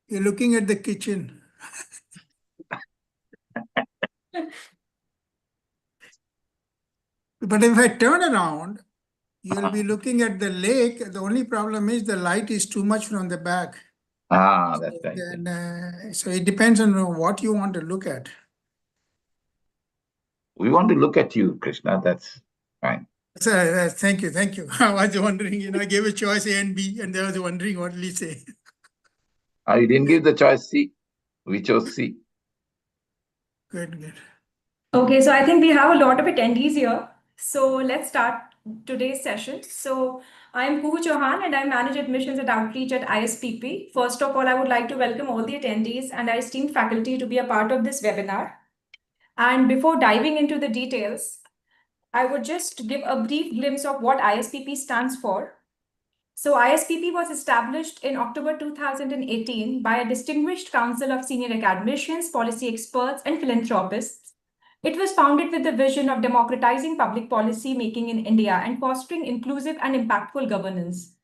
You're looking at the kitchen. But if I turn around, you'll be looking at the lake. The only problem is the light is too much from the back. That's right. So it depends on what you want to look at. We want to look at you, Krishna. That's fine. So, thank you, thank you. I was wondering, I gave a choice A and B, and I was wondering what will he say. You didn't give the choice C. We chose C. Good, good. Okay, so I think we have a lot of attendees here. So let's start today's session. So I'm Kuhu Chauhan and I manage admissions and outreach at ISPP. First of all, I would like to welcome all the attendees and our esteemed faculty to be a part of this webinar. And before diving into the details, I would just give a brief glimpse of what ISPP stands for. So ISPP was established in October 2018 by a distinguished council of senior academicians, policy experts, and philanthropists. It was founded with the vision of democratizing public policy making in India and fostering inclusive and impactful governance.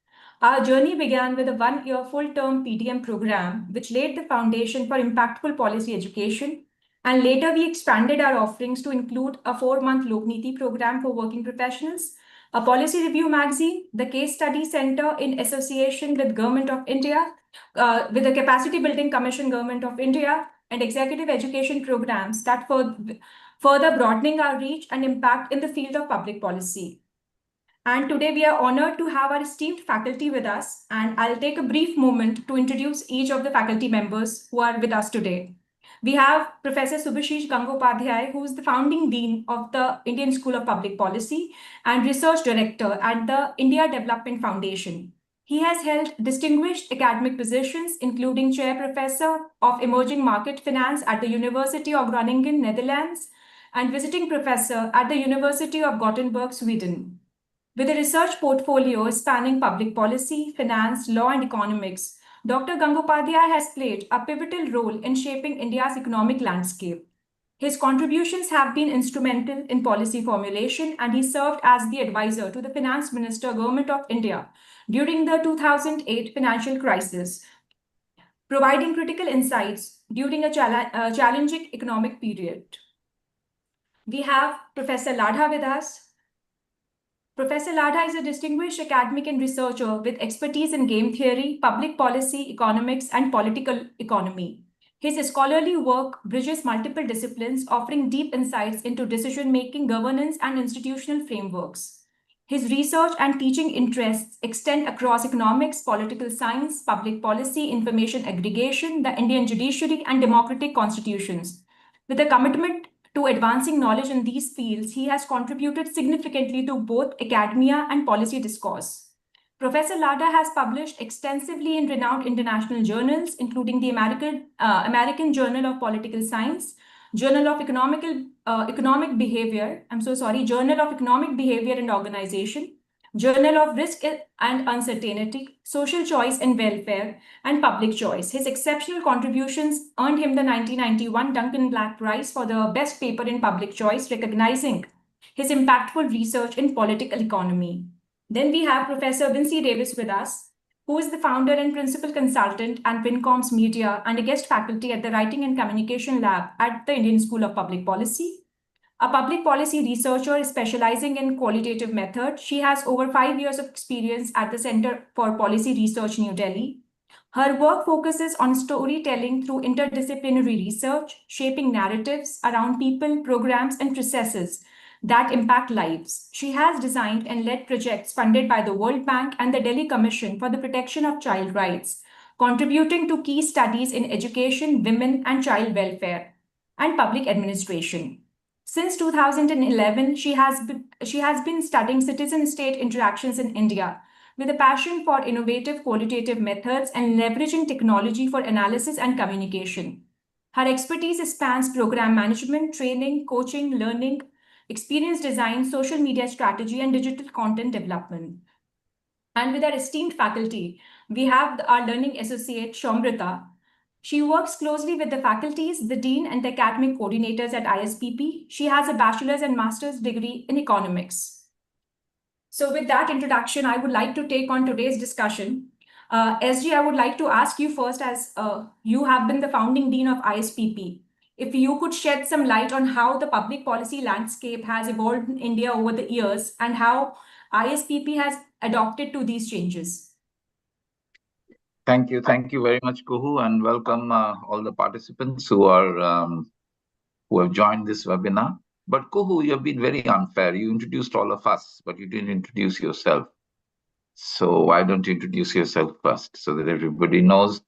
Our journey began with a one-year full-term PDM program, which laid the foundation for impactful policy education. And later, we expanded our offerings to include a 4-month Lokniti program for working professionals, a policy review magazine, the Case Study Center in association with Government of India, with the Capacity Building Commission Government of India, and executive education programs that further broadening our reach and impact in the field of public policy. And today we are honored to have our esteemed faculty with us, and I'll take a brief moment to introduce each of the faculty members who are with us today. We have Professor Subhashish Gangopadhyay, who is the founding dean of the Indian School of Public Policy and research director at the India Development Foundation. He has held distinguished academic positions, including chair professor of emerging market finance at the University of Groningen, Netherlands, and visiting professor at the University of Gothenburg, Sweden. With a research portfolio spanning public policy, finance, law, and economics, Dr. Gangopadhyay has played a pivotal role in shaping India's economic landscape. His contributions have been instrumental in policy formulation, and he served as the advisor to the Finance Minister, Government of India, during the 2008 financial crisis, providing critical insights during a challenging economic period. We have Professor Ladha with us. Professor Ladha is a distinguished academic and researcher with expertise in game theory, public policy, economics, and political economy. His scholarly work bridges multiple disciplines, offering deep insights into decision-making, governance, and institutional frameworks. His research and teaching interests extend across economics, political science, public policy, information aggregation, the Indian judiciary, and democratic constitutions. With a commitment to advancing knowledge in these fields, he has contributed significantly to both academia and policy discourse. Professor Ladha has published extensively in renowned international journals, including the American Journal of Political Science, Journal of Economic Behavior and Organization, Journal of Risk and Uncertainty, Social Choice and Welfare, and Public Choice. His exceptional contributions earned him the 1991 Duncan Black Prize for the best paper in public choice, recognizing his impactful research in political economy. Then we have Professor Vinci Davis with us, who is the founder and principal consultant at Wincom's Media and a guest faculty at the Writing and Communication Lab at the Indian School of Public Policy. A public policy researcher specializing in qualitative method, she has over 5 years of experience at the Center for Policy Research, New Delhi. Her work focuses on storytelling through interdisciplinary research, shaping narratives around people, programs, and processes that impact lives. She has designed and led projects funded by the World Bank and the Delhi Commission for the Protection of Child Rights, contributing to key studies in education, women and child welfare, and public administration. Since 2011, she has been studying citizen-state interactions in India with a passion for innovative qualitative methods and leveraging technology for analysis and communication. Her expertise spans program management, training, coaching, learning, experience design, social media strategy, and digital content development. And with our esteemed faculty, we have our learning associate, Shomrita. She works closely with the faculties, the dean, and the academic coordinators at ISPP. She has a bachelor's and master's degree in economics. So with that introduction, I would like to take on today's discussion. SG, I would like to ask you first, as you have been the founding dean of ISPP, if you could shed some light on how the public policy landscape has evolved in India over the years and how ISPP has adopted to these changes. Thank you very much, Kuhu, and welcome all the participants who have joined this webinar. But Kuhu, you have been very unfair. You introduced all of us, but you didn't introduce yourself. So why don't you introduce yourself first, so that everybody knows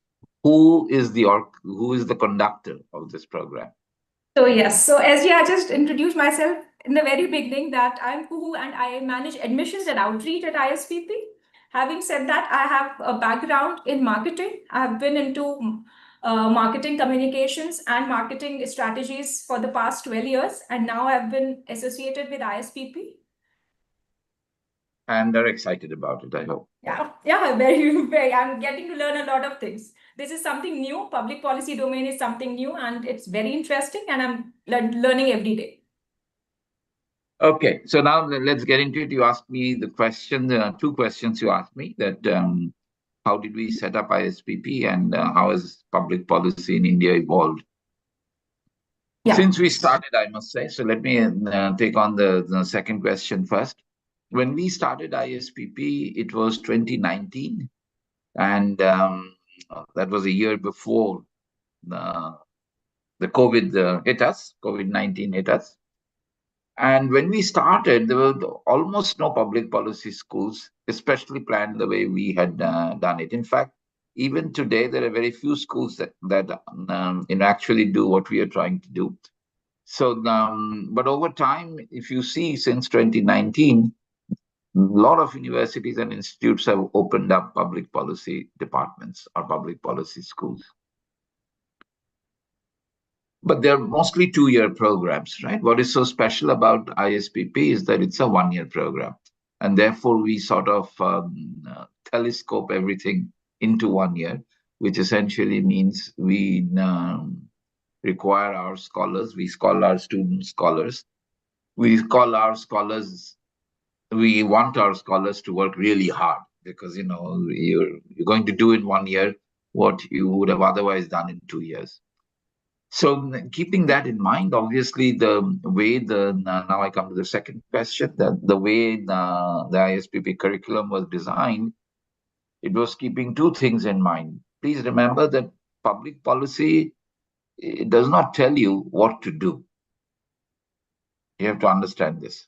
who is the conductor of this program? So yes, so SG, I just introduced myself in the very beginning that I'm Kuhu and I manage admissions and outreach at ISPP. Having said that, I have a background in marketing. I've been into marketing communications and marketing strategies for the past 12 years, and now I've been associated with ISPP. And they're excited about it, I hope. Yeah, very. I'm getting to learn a lot of things. This is something new. Public policy domain is something new, and it's very interesting, and I'm learning every day. Okay, so now let's get into it. You asked me the question, two questions you asked me, that how did we set up ISPP and how has public policy in India evolved? Yeah. Since we started, I must say, so let me take on the second question first. When we started ISPP, it was 2019, and that was a year before the COVID hit us, COVID-19 hit us. And when we started, there were almost no public policy schools, especially planned the way we had done it. In fact, even today, there are very few schools that actually do what we are trying to do. So, but over time, if you see, since 2019, a lot of universities and institutes have opened up public policy departments or public policy schools. But they're mostly 2-year programs, right? What is so special about ISPP is that it's a 1-year program. And therefore, we sort of telescope everything into 1 year, which essentially means we require our scholars, we call our students scholars. We call our scholars, we want our scholars to work really hard because, you're going to do in 1 year what you would have otherwise done in 2 years. So keeping that in mind, obviously, the way now I come to the second question, the way the ISPP curriculum was designed, it was keeping two things in mind. Please remember that public policy, it does not tell you what to do. You have to understand this.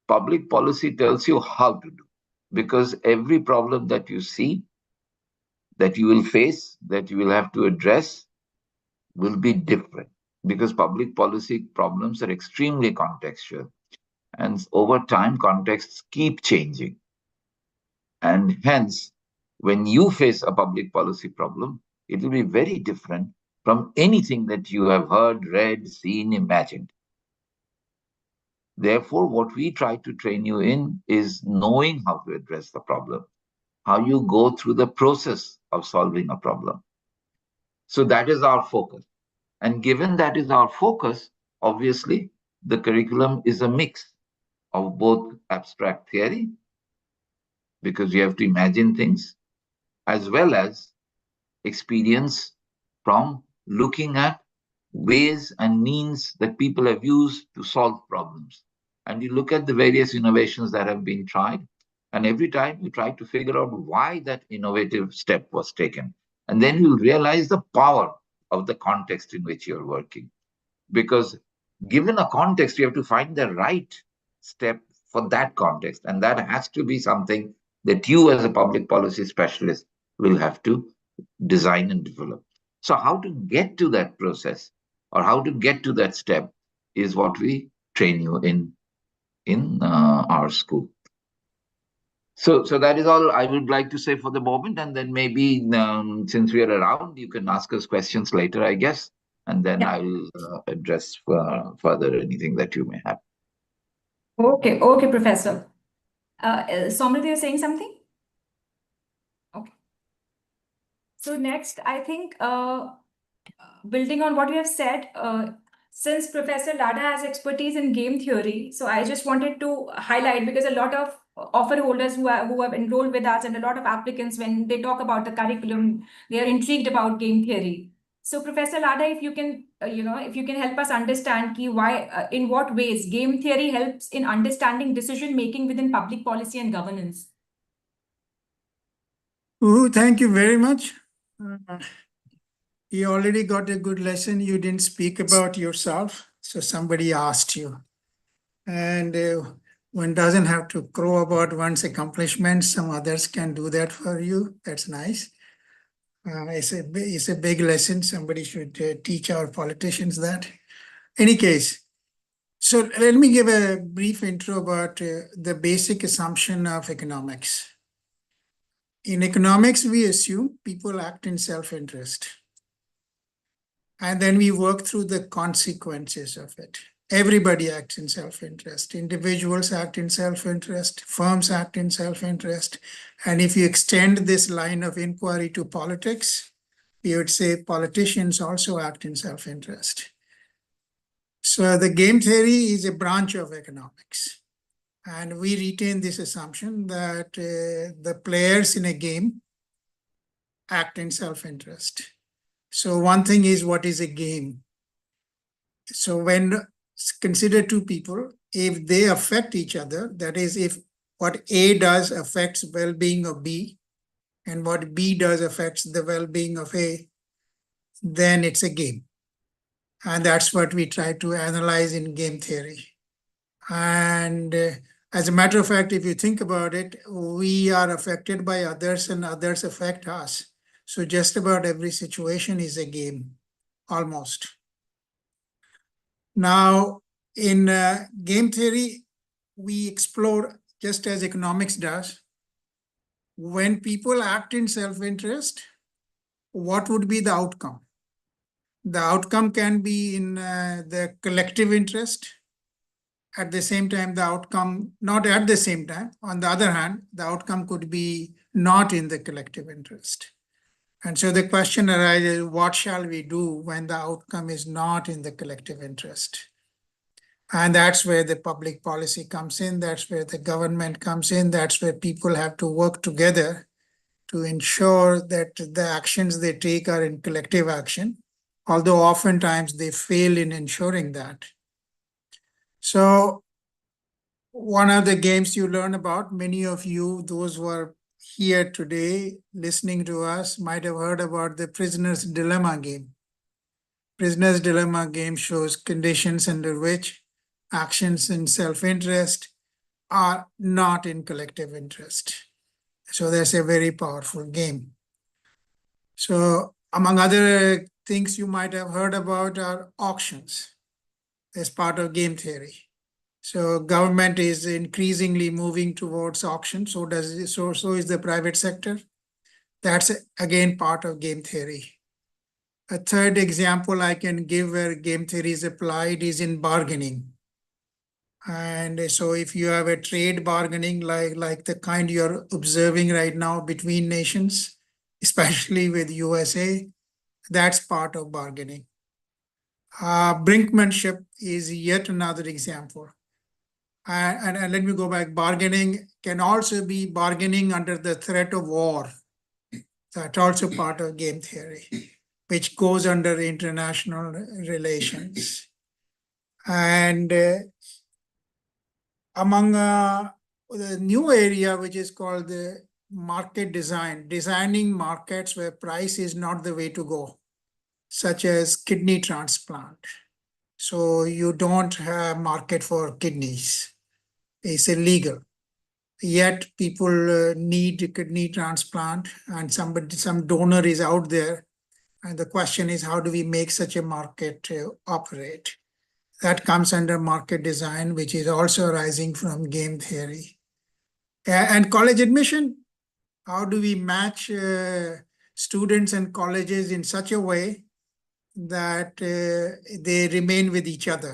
Public policy tells you how to do, because every problem that you see, that you will face, that you will have to address, will be different, because public policy problems are extremely contextual, and over time contexts keep changing, and hence when you face a public policy problem, it will be very different from anything that you have heard, read, seen, imagined. Therefore, what we try to train you in is knowing how to address the problem, how you go through the process of solving a problem. So that is our focus. And given that is our focus, obviously, the curriculum is a mix of both abstract theory, because you have to imagine things, as well as experience from looking at ways and means that people have used to solve problems. And you look at the various innovations that have been tried, and every time you try to figure out why that innovative step was taken. And then you'll realize the power of the context in which you're working. Because given a context, you have to find the right step for that context. And that has to be something that you as a public policy specialist will have to design and develop. So how to get to that process or how to get to that step is what we train you in our school. So that is all I would like to say for the moment. And then maybe since we are around, you can ask us questions later, I guess. And then I will address further anything that you may have. Okay, Professor. Somriti, you're saying something? Okay. So next, I think building on what you have said, since Professor Lada has expertise in game theory, so I just wanted to highlight, because a lot of offer holders who have enrolled with us, and a lot of applicants, when they talk about the curriculum, they are intrigued about game theory. So, Professor Lada, if you can, if you can help us understand why, in what ways game theory helps in understanding decision making within public policy and governance. Oh, thank you very much. You already got a good lesson. You didn't speak about yourself, so somebody asked you. And one doesn't have to crow about one's accomplishments. Some others can do that for you. That's nice. It's a big lesson. Somebody should teach our politicians that. Any case, so let me give a brief intro about the basic assumption of economics. In economics, we assume people act in self-interest. And then we work through the consequences of it. Everybody acts in self-interest. Individuals act in self-interest. Firms act in self-interest. And if you extend this line of inquiry to politics, you would say politicians also act in self-interest. So the game theory is a branch of economics. And we retain this assumption that the players in a game act in self-interest. So one thing is, what is a game? So when consider two people, if they affect each other, that is, if what A does affects well-being of B, and what B does affects the well-being of A, then it's a game. And that's what we try to analyze in game theory. And as a matter of fact, if you think about it, we are affected by others and others affect us. So just about every situation is a game, almost. Now, in game theory, we explore, just as economics does, when people act in self-interest, what would be the outcome? The outcome can be in the collective interest. At the same time, the outcome, not at the same time, on the other hand, the outcome could be not in the collective interest. And so the question arises, what shall we do when the outcome is not in the collective interest? And that's where the public policy comes in. That's where the government comes in. That's where people have to work together to ensure that the actions they take are in collective action, although oftentimes they fail in ensuring that. So one of the games you learn about, many of you, those who are here today listening to us, might have heard about the prisoner's dilemma game. Prisoner's dilemma game shows conditions under which actions in self-interest are not in collective interest. So that's a very powerful game. So among other things you might have heard about are auctions as part of game theory. So government is increasingly moving towards auction. So is the private sector. That's again part of game theory. A third example I can give where game theory is applied is in bargaining. And so if you have a trade bargaining like the kind you're observing right now between nations, especially with USA, that's part of bargaining. Brinkmanship is yet another example. And let me go back. Bargaining can also be bargaining under the threat of war. That's also part of game theory, which goes under international relations. And among the new area, which is called the market design, designing markets where price is not the way to go, such as kidney transplant. So you don't have market for kidneys. It's illegal. Yet people need kidney transplant, and some donor is out there. And the question is, how do we make such a market operate? That comes under market design, which is also arising from game theory. And college admission, how do we match students and colleges in such a way that they remain with each other?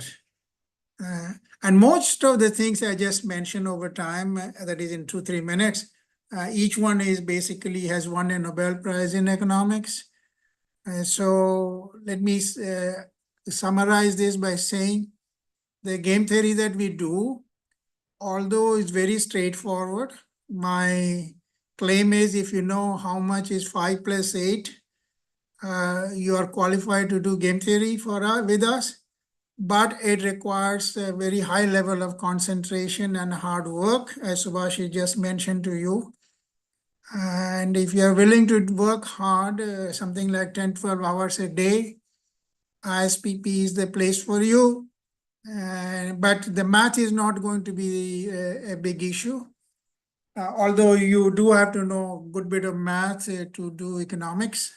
And most of the things I just mentioned over time, that is in 2-3 minutes, each one is basically has won a Nobel Prize in economics. So let me summarize this by saying the game theory that we do although it's very straightforward, my claim is if you know how much is 5 plus 8, you are qualified to do game theory with us, but it requires a very high level of concentration and hard work, as Subhashi just mentioned to you. And if you are willing to work hard, something like 10, 12 hours a day, ISPP is the place for you. But the math is not going to be a big issue. Although you do have to know a good bit of math to do economics.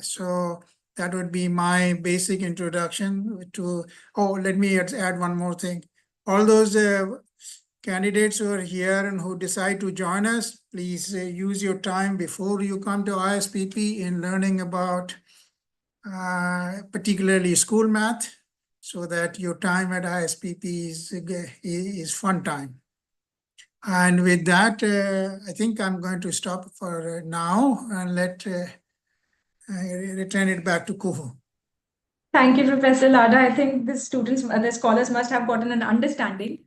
So that would be my basic introduction to, let me add one more thing. All those candidates who are here and who decide to join us, please use your time before you come to ISPP in learning about particularly school math, so that your time at ISPP is fun time. And with that, I think I'm going to stop for now and return it back to Kuhu. Thank you, Professor Lada. I think the students, the scholars must have gotten an understanding.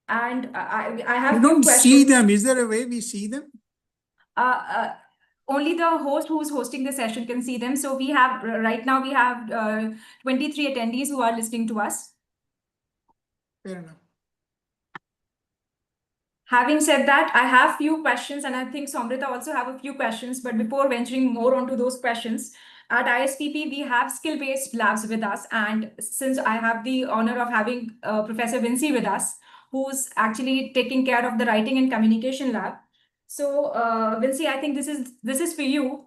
And I have We few don't questions. see them. Is there a way we see them? Only the host who's hosting the session can see them. So we have, right now we have 23 attendees who are listening to us. Fair enough. Having said that, I have few questions, and I think Somrita also have a few questions. But before venturing more onto those questions, at ISPP, we have skill-based labs with us. And since I have the honor of having Professor Vinci with us, who's actually taking care of the writing and communication lab. So Vinci, I think this is for you.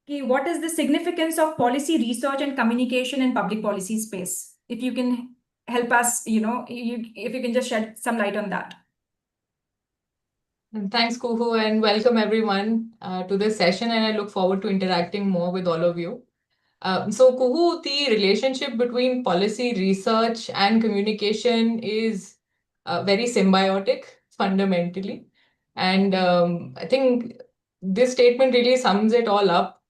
What is the significance of policy research and communication in public policy space? If you can help us, if you can just shed some light on that. Thanks, Kuhu, and welcome everyone to this session, and I look forward to interacting more with all of you. So Kuhu, the relationship between policy research and communication is very symbiotic, fundamentally. And I think this statement really sums it all up.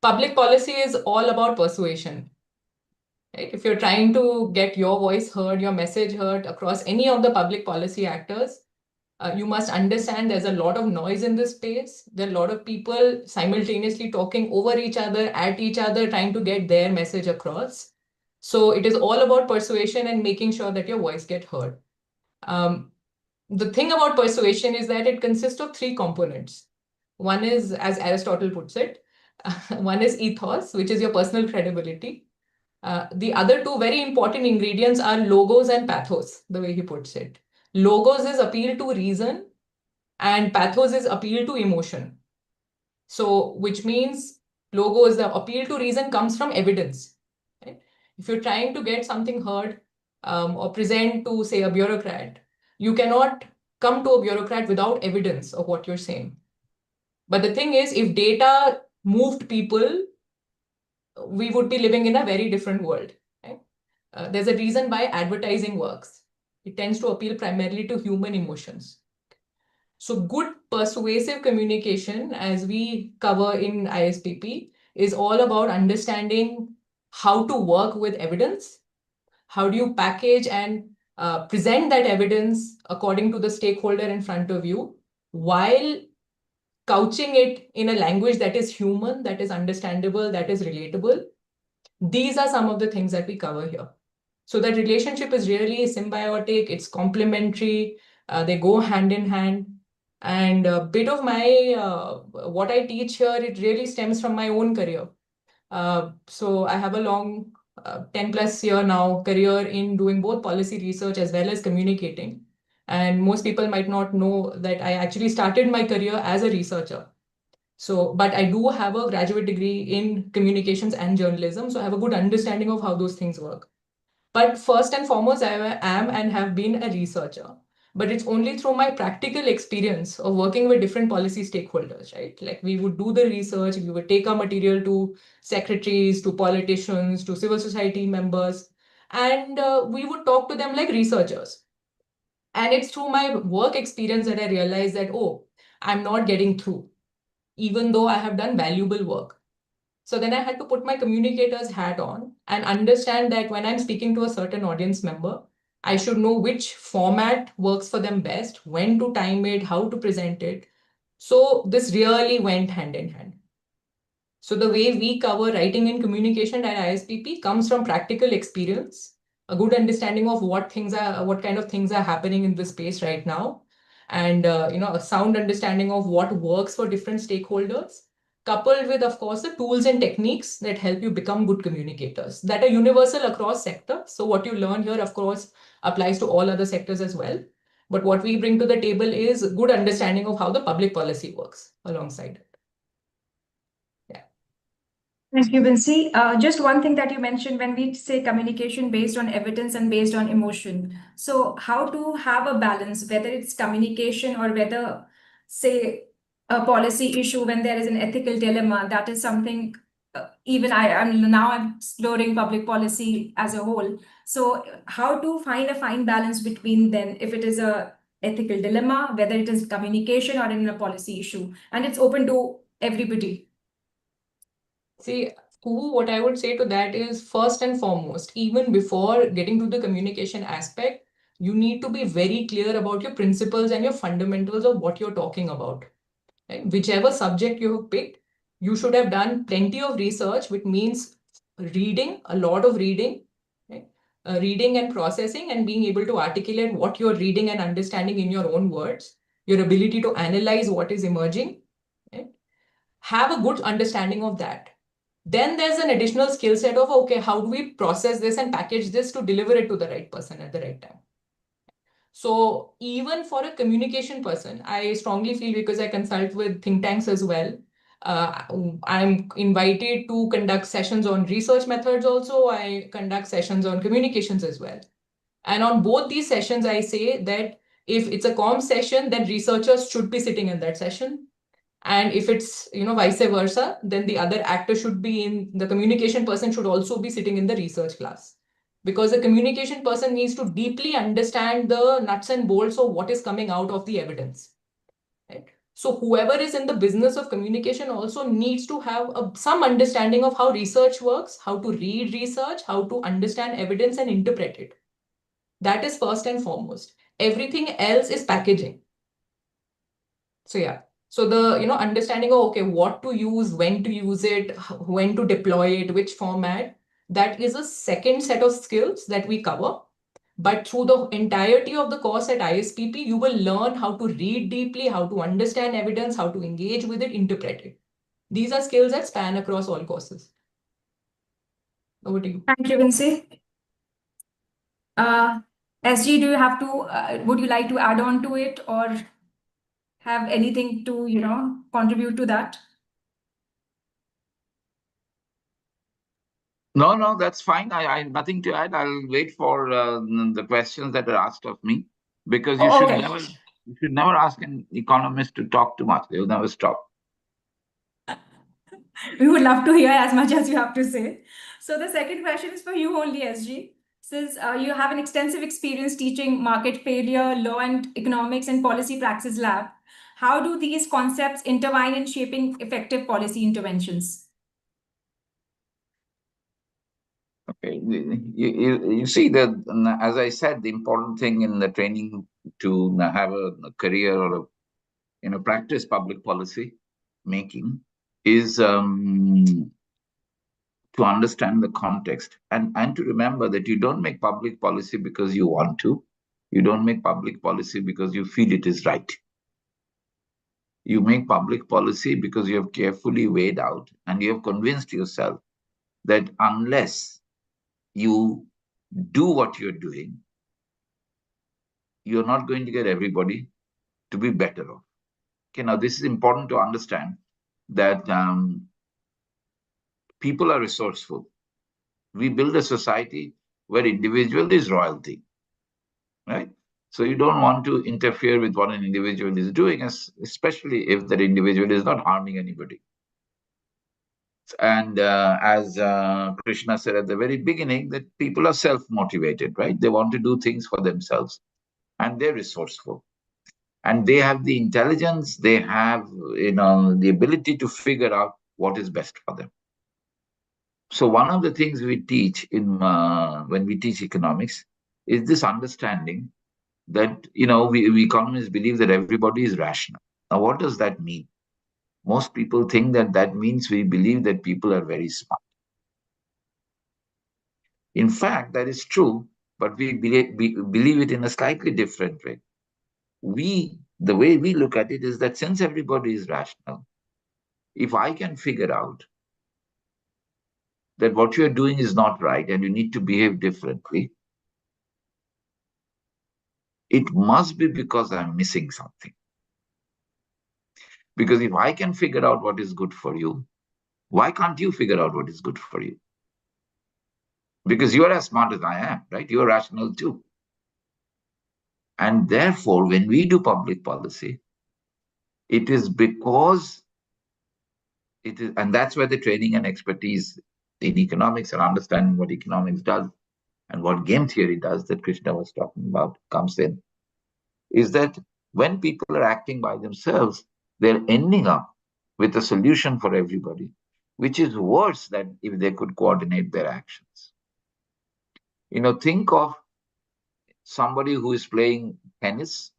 Public policy is all about persuasion. Right? If you're trying to get your voice heard, your message heard across any of the public policy actors, you must understand there's a lot of noise in this space. There are a lot of people simultaneously talking over each other, at each other, trying to get their message across. So it is all about persuasion and making sure that your voice gets heard. The thing about persuasion is that it consists of 3 components. One is, as Aristotle puts it, one is ethos, which is your personal credibility. The other 2 very important ingredients are logos and pathos, the way he puts it. Logos is appeal to reason and pathos is appeal to emotion. So, which means logos, the appeal to reason comes from evidence. Right? If you're trying to get something heard or present to, say, a bureaucrat, you cannot come to a bureaucrat without evidence of what you're saying. But the thing is, if data moved people, we would be living in a very different world. Right? There's a reason why advertising works. It tends to appeal primarily to human emotions. So good persuasive communication, as we cover in ISPP, is all about understanding how to work with evidence. How do you package and present that evidence according to the stakeholder in front of you, while couching it in a language that is human, that is understandable, that is relatable. These are some of the things that we cover here. So that relationship is really symbiotic, it's complementary, they go hand in hand. And a bit of my, what I teach here, it really stems from my own career. So I have a long 10 plus year now career in doing both policy research as well as communicating. And most people might not know that I actually started my career as a researcher. So, but I do have a graduate degree in communications and journalism. So I have a good understanding of how those things work. But first and foremost, I am and have been a researcher. But it's only through my practical experience of working with different policy stakeholders, right? Like we would do the research, we would take our material to secretaries, to politicians, to civil society members, and we would talk to them like researchers. And it's through my work experience that I realized that, oh, I'm not getting through, even though I have done valuable work. So then I had to put my communicator's hat on and understand that when I'm speaking to a certain audience member, I should know which format works for them best, when to time it, how to present it. So this really went hand in hand. So the way we cover writing and communication at ISPP comes from practical experience, a good understanding of what kind of things are happening in this space right now, and a sound understanding of what works for different stakeholders, coupled with, of course, the tools and techniques that help you become good communicators that are universal across sectors. So what you learn here, of course, applies to all other sectors as well. But what we bring to the table is good understanding of how the public policy works alongside it. Thank you, Vincy. Just one thing that you mentioned when we say communication based on evidence and based on emotion. So, how to have a balance, whether it's communication or whether, say, a policy issue when there is an ethical dilemma, that is something even I'm exploring public policy as a whole. So, how to find a fine balance between them if it is a ethical dilemma, whether it is communication or in a policy issue, and it's open to everybody. See, what I would say to that is first and foremost, even before getting to the communication aspect, you need to be very clear about your principles and your fundamentals of what you're talking about. Right? Whichever subject you have picked, you should have done plenty of research, which means reading, a lot of reading, right? Reading and processing and being able to articulate what you're reading and understanding in your own words, your ability to analyze what is emerging, right? Have a good understanding of that. Then there's an additional skill set of, okay, how do we process this and package this to deliver it to the right person at the right time? So even for a communication person, I strongly feel, because I consult with think tanks as well, I'm invited to conduct sessions on research methods also. I conduct sessions on communications as well. And on both these sessions, I say that if it's a comm session, then researchers should be sitting in that session. And if it's, vice versa, then the other actor should be the communication person should also be sitting in the research class. Because the communication person needs to deeply understand the nuts and bolts of what is coming out of the evidence. Right? So whoever is in the business of communication also needs to have some understanding of how research works, how to read research, how to understand evidence and interpret it. That is first and foremost. Everything else is packaging. So yeah. So the understanding of, okay, what to use, when to use it, when to deploy it, which format, that is a second set of skills that we cover. But through the entirety of the course at ISPP, you will learn how to read deeply, how to understand evidence, how to engage with it, interpret it. These are skills that span across all courses. Over to you. Thank you, Vincy. SG, do you have to, would you like to add on to it or have anything to, contribute to that? No, that's fine. I have nothing to add. I'll wait for the questions that are asked of me, because you should never ask an economist to talk too much. They'll never stop. We would love to hear as much as you have to say. So the second question is for you only, SG. Since you have an extensive experience teaching market failure, law and economics and policy praxis lab, how do these concepts intertwine in shaping effective policy interventions? Okay, you see that, as I said, the important thing in the training to have a career or practice public policy making is to understand the context and to remember that you don't make public policy because you want to. You don't make public policy because you feel it is right. You make public policy because you have carefully weighed out and you have convinced yourself that unless you do what you're doing, you're not going to get everybody to be better off. Okay, now this is important to understand that people are resourceful. We build a society where individual is royalty, right? So you don't want to interfere with what an individual is doing, especially if that individual is not harming anybody. And as Krishna said at the very beginning, that people are self-motivated, right? They want to do things for themselves, and they're resourceful. And they have the intelligence, they have the ability to figure out what is best for them. So one of the things we teach when we teach economics is this understanding that, we economists believe that everybody is rational. Now, what does that mean? Most people think that means we believe that people are very smart. In fact, that is true, but we believe it in a slightly different way. The way we look at it is that since everybody is rational, if I can figure out that what you're doing is not right and you need to behave differently, it must be because I'm missing something. Because if I can figure out what is good for you, why can't you figure out what is good for you? Because you're as smart as I am, right? You're rational too. And therefore, when we do public policy, it is because it is, and that's where the training and expertise in economics and understanding what economics does and what game theory does that Krishna was talking about comes in, is that when people are acting by themselves, they're ending up with a solution for everybody, which is worse than if they could coordinate their actions. Think of somebody who is playing tennis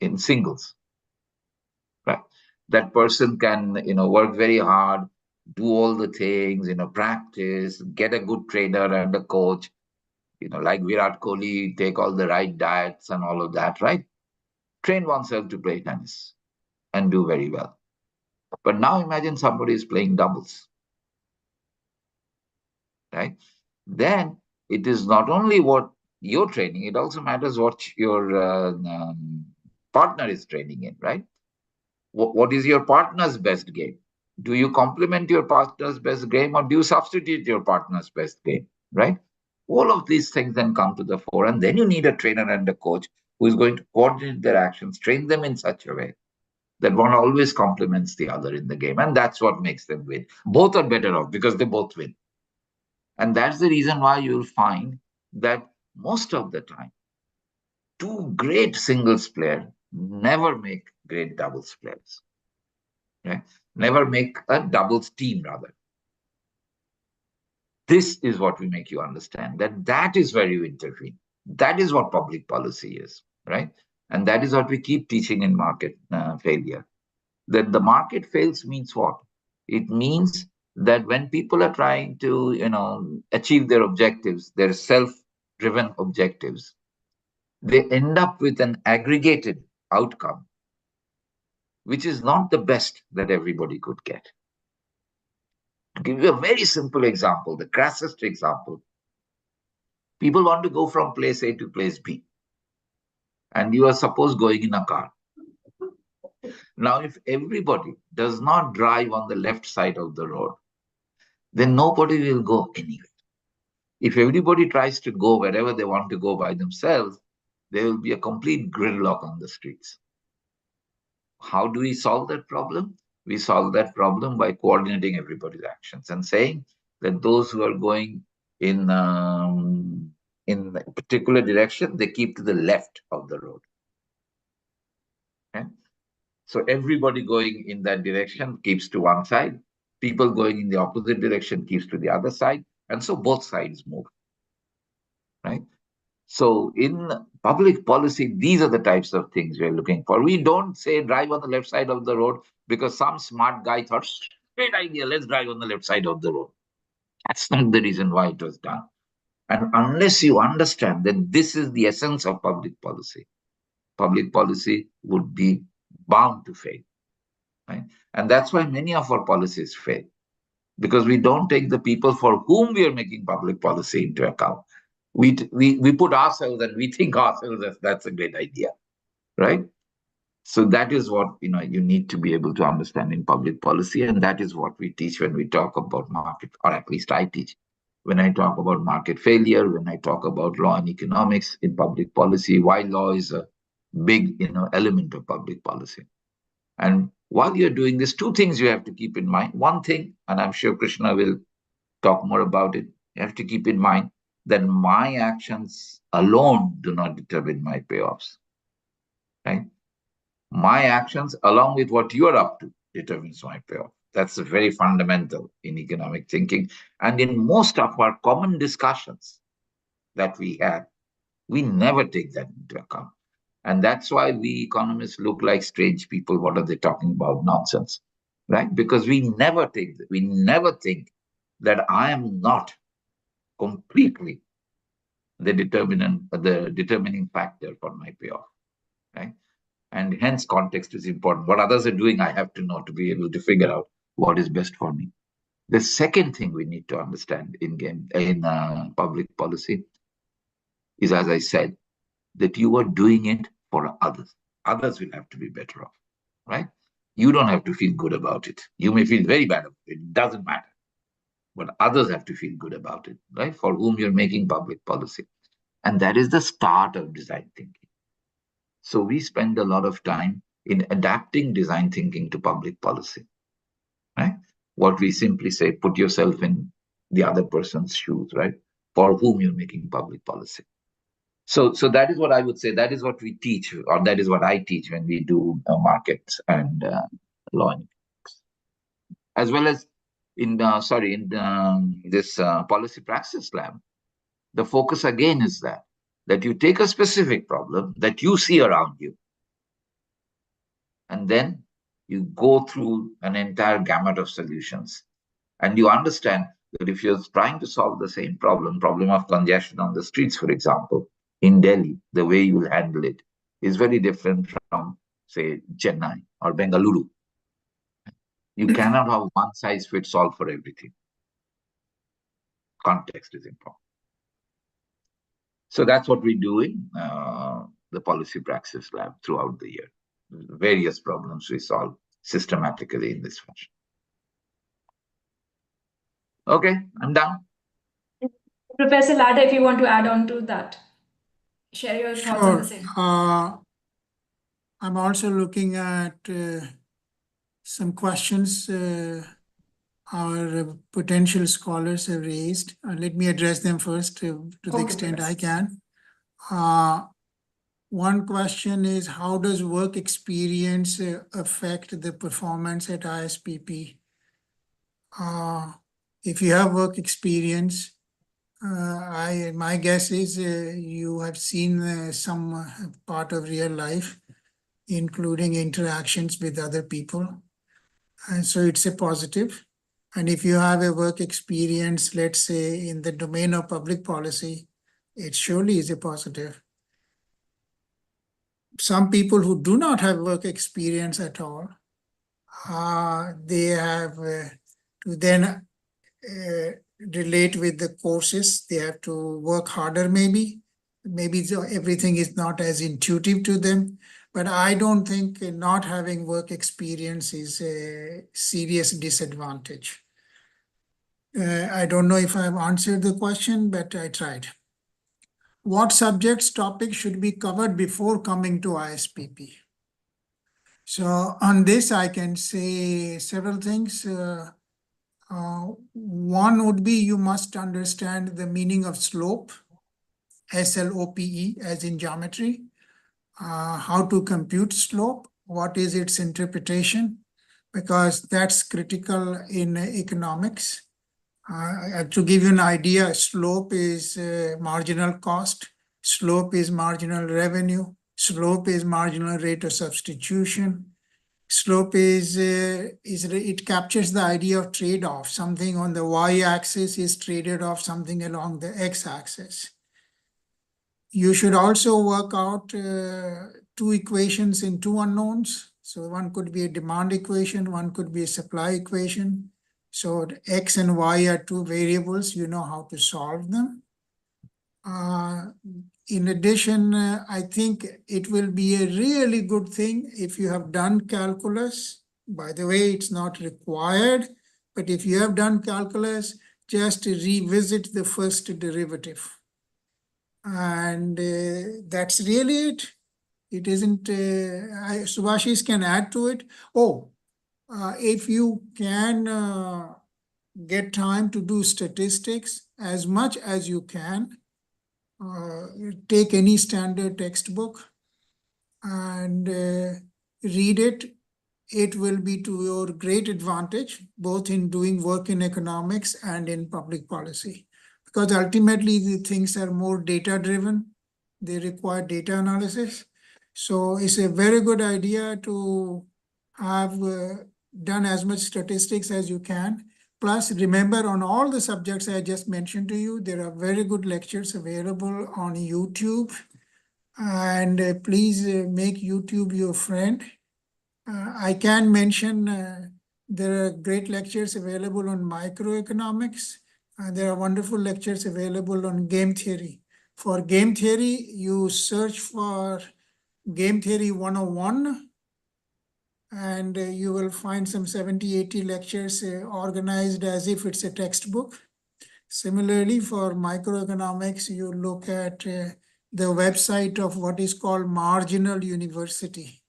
in singles, right? That person can, work very hard, do all the things, practice, get a good trainer and a coach, like Virat Kohli, take all the right diets and all of that, right? Train oneself to play tennis and do very well. But now imagine somebody is playing doubles, right? Then it is not only what you're training, it also matters what your partner is training in, right? What is your partner's best game? Do you complement your partner's best game or do you substitute your partner's best game, right? All of these things then come to the fore, and then you need a trainer and a coach who is going to coordinate their actions, train them in such a way that one always complements the other in the game. And that's what makes them win. Both are better off because they both win. And that's the reason why you'll find that most of the time, two great singles players never make great doubles players. Right? Never make a doubles team, rather. This is what we make you understand, that is where you intervene. That is what public policy is, right? And that is what we keep teaching in market failure. That the market fails means what? It means that when people are trying to, achieve their objectives, their self-driven objectives, they end up with an aggregated outcome, which is not the best that everybody could get. To give you a very simple example, the crassest example, people want to go from place A to place B, and you are supposed going in a car. Now, if everybody does not drive on the left side of the road, then nobody will go anywhere. If everybody tries to go wherever they want to go by themselves, there will be a complete gridlock on the streets. How do we solve that problem? We solve that problem by coordinating everybody's actions and saying that those who are going in a particular direction, they keep to the left of the road. Okay? So everybody going in that direction keeps to one side. People going in the opposite direction keeps to the other side. And so both sides move. Right? So in public policy, these are the types of things we're looking for. We don't say drive on the left side of the road because some smart guy thought, great idea, let's drive on the left side of the road. That's not the reason why it was done. And unless you understand that this is the essence of public policy would be bound to fail. Right? And that's why many of our policies fail, because we don't take the people for whom we are making public policy into account. We put ourselves and we think ourselves as that's a great idea, right? So that is what you need to be able to understand in public policy, and that is what we teach when we talk about market, or at least I teach when I talk about market failure, when I talk about law and economics in public policy, why law is a big element of public policy. And while you're doing this, two things you have to keep in mind. One thing, and I'm sure Krishna will talk more about it, you have to keep in mind that my actions alone do not determine my payoffs. Right? My actions, along with what you're up to, determines my payoff. That's very fundamental in economic thinking. And in most of our common discussions that we have, We never take that into account. And that's why we economists look like strange people. What are they talking about? Nonsense, right? Because we never think that I am not completely the determining factor for my payoff, right? And hence context is important. What others are doing, I have to know to be able to figure out what is best for me. The second thing we need to understand in public policy is, as I said, that you are doing it for others. Others will have to be better off, right? You don't have to feel good about it. You may feel very bad about it. It doesn't matter. But others have to feel good about it, right? For whom you're making public policy. And that is the start of design thinking. So we spend a lot of time in adapting design thinking to public policy, right? What we simply say, put yourself in the other person's shoes, right? For whom you're making public policy. So that is what I would say. That is what we teach, or that is what I teach when we do markets and law and economics. As well as in this policy praxis lab, the focus again is that you take a specific problem that you see around you, and then you go through an entire gamut of solutions. And you understand that if you're trying to solve the same problem of congestion on the streets, for example, in Delhi, the way you will handle it is very different from, say, Chennai or Bengaluru. You cannot have one size fits all for everything. Context is important. So that's what we do in the Policy Praxis Lab throughout the year. Various problems we solve systematically in this fashion. Okay, I'm done. Professor Ladha, if you want to add on to that, share your thoughts on the Sure. same. I'm also looking at some questions our potential scholars have raised. Let me address them first to the Okay, extent I Professor. can. One question is, how does work experience affect the performance at ISPP? If you have work experience, my guess is you have seen some part of real life, including interactions with other people. And so it's a positive. And if you have a work experience, let's say in the domain of public policy, it surely is a positive. Some people who do not have work experience at all, they have to then relate with the courses. They have to work harder maybe. Maybe everything is not as intuitive to them. But I don't think not having work experience is a serious disadvantage. I don't know if I've answered the question, but I tried. What subjects, topics should be covered before coming to ISPP? So on this, I can say several things. One would be you must understand the meaning of slope, SLOPE, as in geometry. How to compute slope, what is its interpretation, because that's critical in economics. To give you an idea, slope is marginal cost, slope is marginal revenue, slope is marginal rate of substitution. Slope is it captures the idea of trade-off. Something on the y-axis is traded off something along the x-axis. You should also work out two equations in two unknowns. So one could be a demand equation, one could be a supply equation. So x and y are two variables, you know how to solve them. In addition, I think it will be a really good thing if you have done calculus. By the way, it's not required, but if you have done calculus, just revisit the first derivative. And that's really it. It isn't, Subhashis can add to it. If you can get time to do statistics as much as you can, take any standard textbook and read it. It will be to your great advantage, both in doing work in economics and in public policy. Because ultimately the things are more data driven. They require data analysis. So it's a very good idea to have done as much statistics as you can. Plus, remember, on all the subjects I just mentioned to you, there are very good lectures available on YouTube. And please make YouTube your friend. I can mention there are great lectures available on microeconomics. There are wonderful lectures available on game theory. For game theory, you search for Game Theory 101, and you will find some 70, 80 lectures organized as if it's a textbook. Similarly, for microeconomics, you look at the website of what is called Marginal University.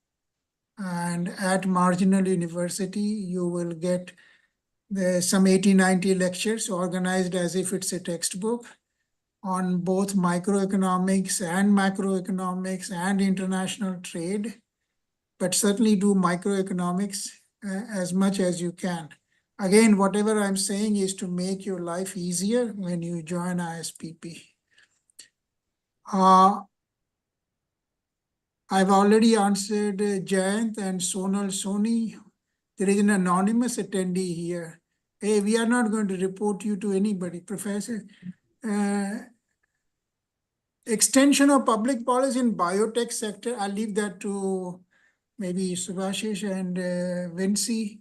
And at Marginal University, you will get some 80, 90 lectures organized as if it's a textbook on both microeconomics and macroeconomics and international trade. But certainly do microeconomics as much as you can. Again, whatever I'm saying is to make your life easier when you join ISPP. I've already answered Jayant and Sonal Soni. There is an anonymous attendee here. Hey, we are not going to report you to anybody, Professor. Extension of public policy in biotech sector, I'll leave that to maybe Subhashish and Vinci.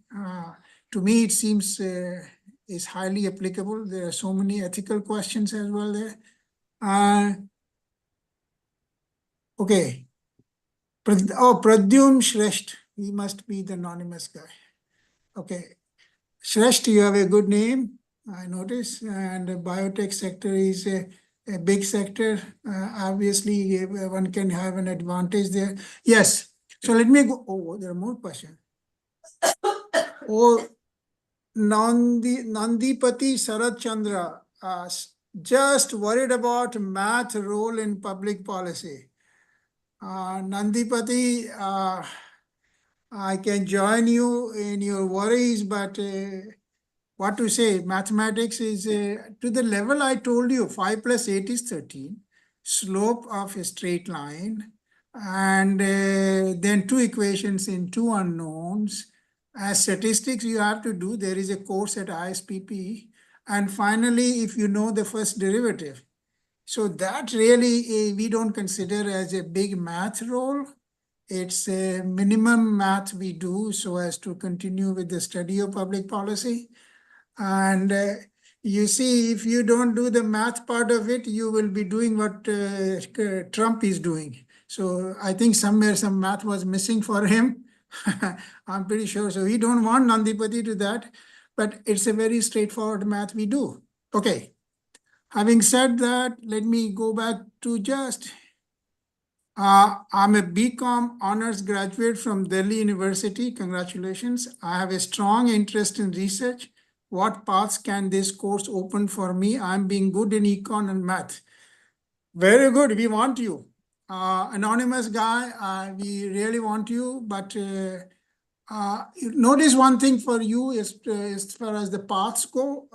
To me, it seems is highly applicable. There are so many ethical questions as well there. Okay. Pradyum Shresht. He must be the anonymous guy. Okay. Shresht, you have a good name, I notice. And the biotech sector is a big sector. Obviously, one can have an advantage there. Yes. So let me go. Oh, there are more questions. Oh, Nandipati Sarat Chandra, just worried about math role in public policy. Nandipati, I can join you in your worries, but what to say, mathematics is to the level I told you, 5 plus 8 is 13, slope of a straight line, and then two equations in two unknowns. As statistics you have to do, there is a course at ISPP. And finally, if you know the first derivative. So that really we don't consider as a big math role. It's a minimum math we do so as to continue with the study of public policy. And you see, if you don't do the math part of it, you will be doing what Trump is doing. So I think somewhere some math was missing for him. I'm pretty sure. So we don't want Nandipati to that, but it's a very straightforward math we do. Okay. Having said that, let me go back to just. I'm a BCom honors graduate from Delhi University. Congratulations. I have a strong interest in research. What paths can this course open for me? I'm being good in econ and math. Very good. We want you. Anonymous guy, we really want you. But notice one thing for you is as far as the paths go,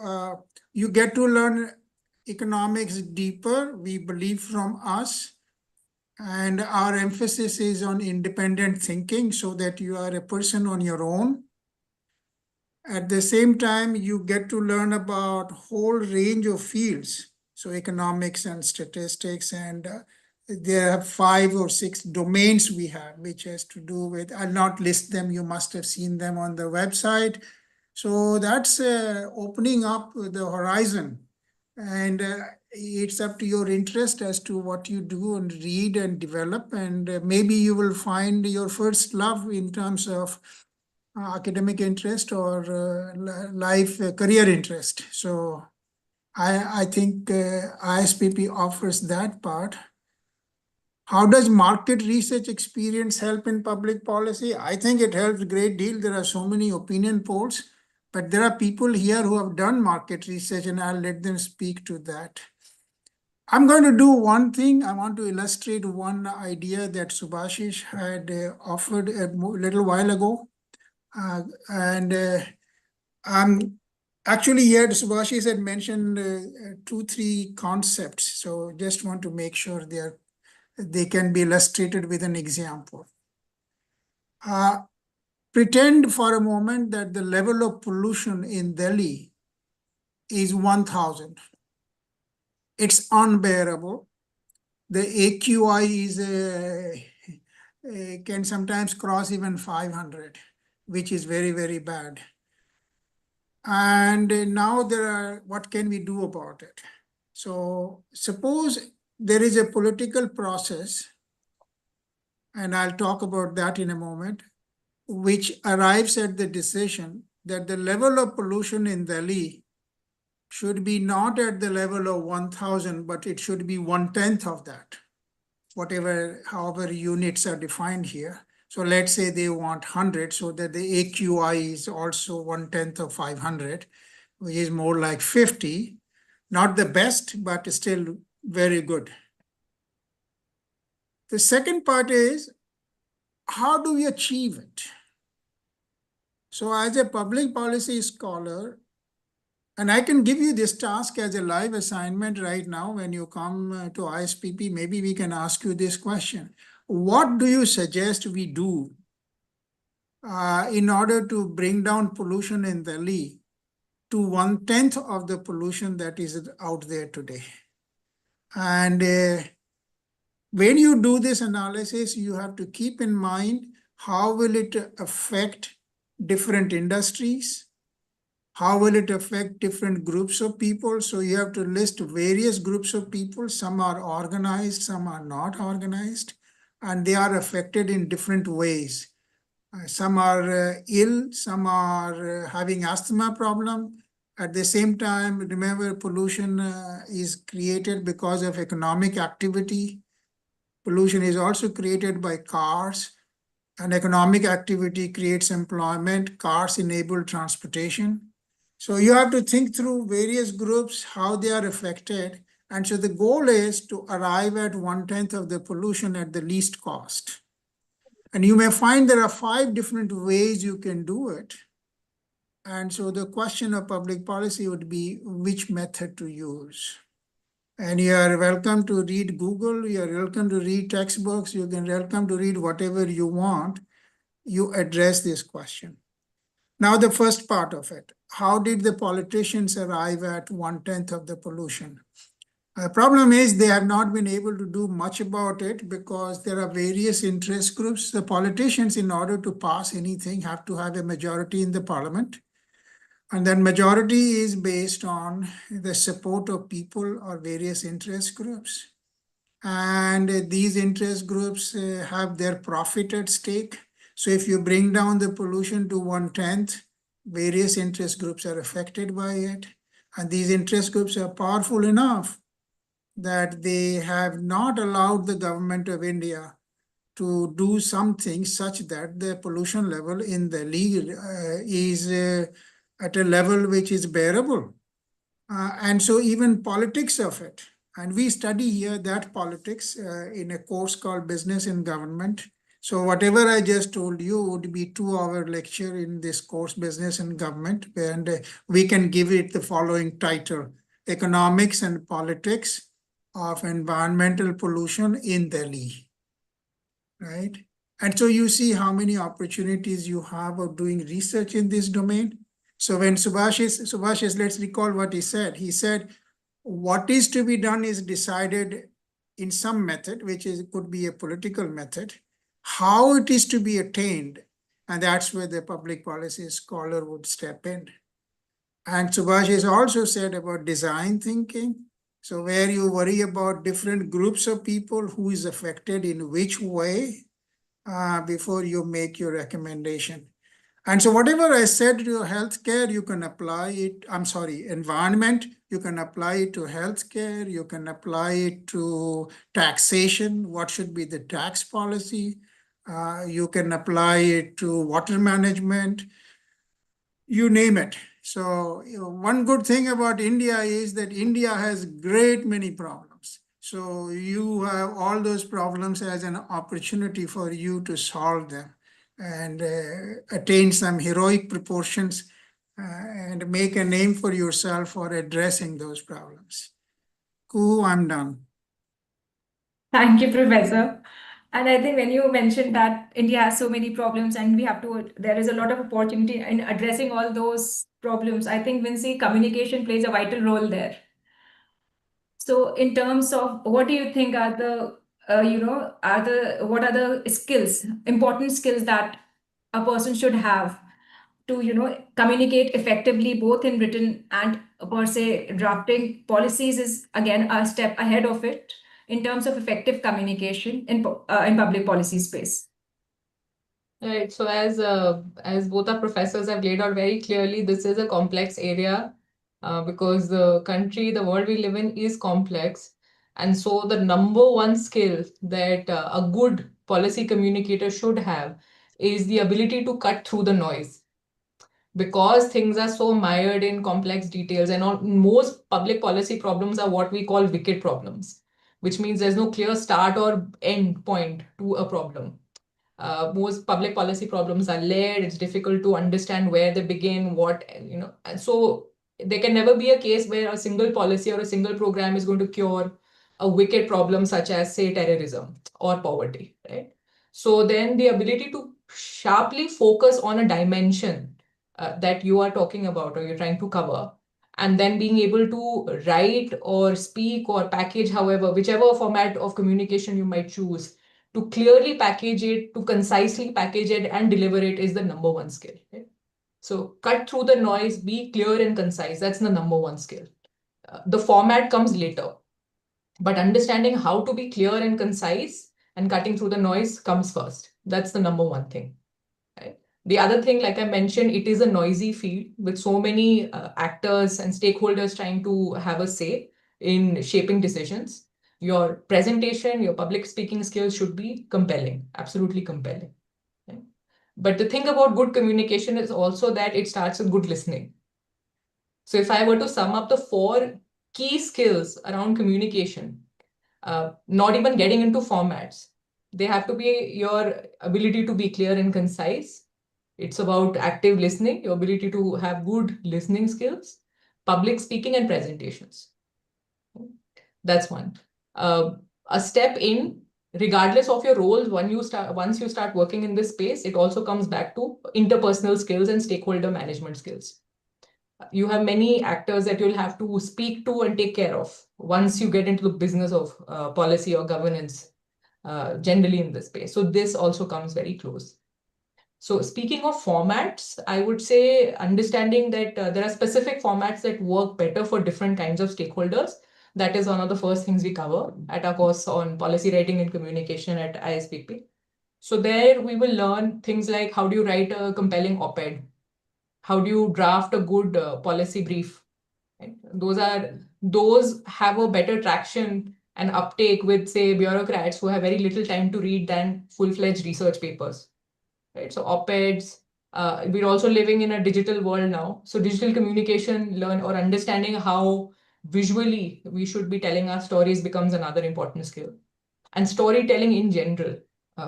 you get to learn economics deeper, we believe from us. And our emphasis is on independent thinking so that you are a person on your own. At the same time, you get to learn about whole range of fields. So economics and statistics, and there are 5 or 6 domains we have, which has to do with, I'll not list them, you must have seen them on the website. So that's opening up the horizon. And it's up to your interest as to what you do and read and develop. And maybe you will find your first love in terms of academic interest or life career interest. So I think ISPP offers that part. How does market research experience help in public policy? I think it helps a great deal. There are so many opinion polls, but there are people here who have done market research, and I'll let them speak to that. I'm going to do one thing. I want to illustrate one idea that Subhashish had offered a little while ago. Actually, here Subhashish had mentioned 2-3 concepts. So just want to make sure they are they can be illustrated with an example. Pretend for a moment that the level of pollution in Delhi is 1000. It's unbearable. The AQI is can sometimes cross even 500, which is very, very bad. And now what can we do about it? So suppose there is a political process, and I'll talk about that in a moment, which arrives at the decision that the level of pollution in Delhi should be not at the level of 1000, but it should be 1/10 of that, however units are defined here. So let's say they want 100, so that the AQI is also 1/10 of 500, which is more like 50. Not the best, but still very good. The second part is, how do we achieve it? So as a public policy scholar, and I can give you this task as a live assignment right now when you come to ISPP, maybe we can ask you this question. What do you suggest we do in order to bring down pollution in Delhi to 1/10 of the pollution that is out there today? And when you do this analysis, you have to keep in mind how will it affect different industries? How will it affect different groups of people? So you have to list various groups of people. Some are organized, some are not organized, and they are affected in different ways. Some are ill, some are having asthma problem. At the same time, remember, pollution is created because of economic activity. Pollution is also created by cars, and economic activity creates employment. Cars enable transportation. So you have to think through various groups, how they are affected. And so the goal is to arrive at 1/10 of the pollution at the least cost. And you may find there are 5 different ways you can do it. And so the question of public policy would be which method to use. And you are welcome to read Google, you are welcome to read textbooks, you can welcome to read whatever you want. You address this question. Now the first part of it, how did the politicians arrive at 1/10 of the pollution? The problem is they have not been able to do much about it because there are various interest groups. The politicians, in order to pass anything, have to have a majority in the parliament. And that majority is based on the support of people or various interest groups. And these interest groups have their profit at stake. So if you bring down the pollution to 1/10, various interest groups are affected by it. And these interest groups are powerful enough that they have not allowed the government of India to do something such that the pollution level in Delhi is at a level which is bearable. And so even politics of it, and we study here that politics in a course called Business and Government. So whatever I just told you would be 2-hour lecture in this course, Business and Government, and we can give it the following title, Economics and Politics of Environmental Pollution in Delhi, right? And so you see how many opportunities you have of doing research in this domain. So when Subhash, let's recall what he said. He said, what is to be done is decided in some method, which could be a political method. How it is to be attained, and that's where the public policy scholar would step in. And Subhash has also said about design thinking. So where you worry about different groups of people, who is affected in which way, before you make your recommendation. And so whatever I said to healthcare, you can apply it, environment, you can apply it to healthcare, you can apply it to taxation, what should be the tax policy, you can apply it to water management, you name it. So one good thing about India is that India has great many problems. So you have all those problems as an opportunity for you to solve them and attain some heroic proportions and make a name for yourself for addressing those problems. Cool, I'm done. Thank you, Professor. And I think when you mentioned that India has so many problems and there is a lot of opportunity in addressing all those problems, I think Vinci communication plays a vital role there. So in terms of what do you think are what are the skills, important skills that a person should have to, communicate effectively, both in written and per se drafting policies is again a step ahead of it in terms of effective communication in public policy space. Right. So as both our professors have laid out very clearly, this is a complex area because the country, the world we live in is complex. And so the number one skill that a good policy communicator should have is the ability to cut through the noise. Because things are so mired in complex details, and most public policy problems are what we call wicked problems, which means there's no clear start or end point to a problem. Most public policy problems are layered. It's difficult to understand where they begin, and so there can never be a case where a single policy or a single program is going to cure a wicked problem such as, say, terrorism or poverty, right? So then the ability to sharply focus on a dimension that you are talking about or you're trying to cover, and then being able to write or speak or package, however, whichever format of communication you might choose, to clearly package it, to concisely package it and deliver it is the number one skill. Right? So cut through the noise, be clear and concise. That's the number one skill. The format comes later, but understanding how to be clear and concise and cutting through the noise comes first. That's the number one thing. Right? The other thing, like I mentioned, it is a noisy field with so many actors and stakeholders trying to have a say in shaping decisions. Your presentation, your public speaking skills should be compelling, absolutely compelling. Right? But the thing about good communication is also that it starts with good listening. So if I were to sum up the 4 key skills around communication, not even getting into formats, they have to be your ability to be clear and concise. It's about active listening, your ability to have good listening skills, public speaking and presentations. That's one. A step in, regardless of your roles, once you start working in this space, it also comes back to interpersonal skills and stakeholder management skills. You have many actors that you'll have to speak to and take care of once you get into the business of policy or governance, generally in this space. So this also comes very close. So speaking of formats, I would say understanding that there are specific formats that work better for different kinds of stakeholders. That is one of the first things we cover at our course on policy writing and communication at ISPP. So there we will learn things like how do you write a compelling op-ed? How do you draft a good policy brief? Right? Those have a better traction and uptake with, say, bureaucrats who have very little time to read than full-fledged research papers. Right? So op-eds, we're also living in a digital world now. So digital communication, learn or understanding how visually we should be telling our stories becomes another important skill. And storytelling in general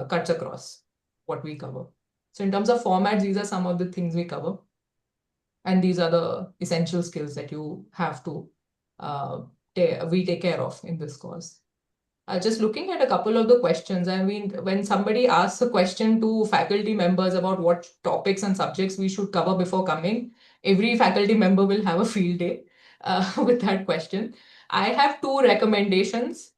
cuts across what we cover. So in terms of formats, these are some of the things we cover. And these are the essential skills that you have to we take care of in this course. Just looking at a couple of the questions, I mean, when somebody asks a question to faculty members about what topics and subjects we should cover before coming, every faculty member will have a field day with that question. I have 2 recommendations,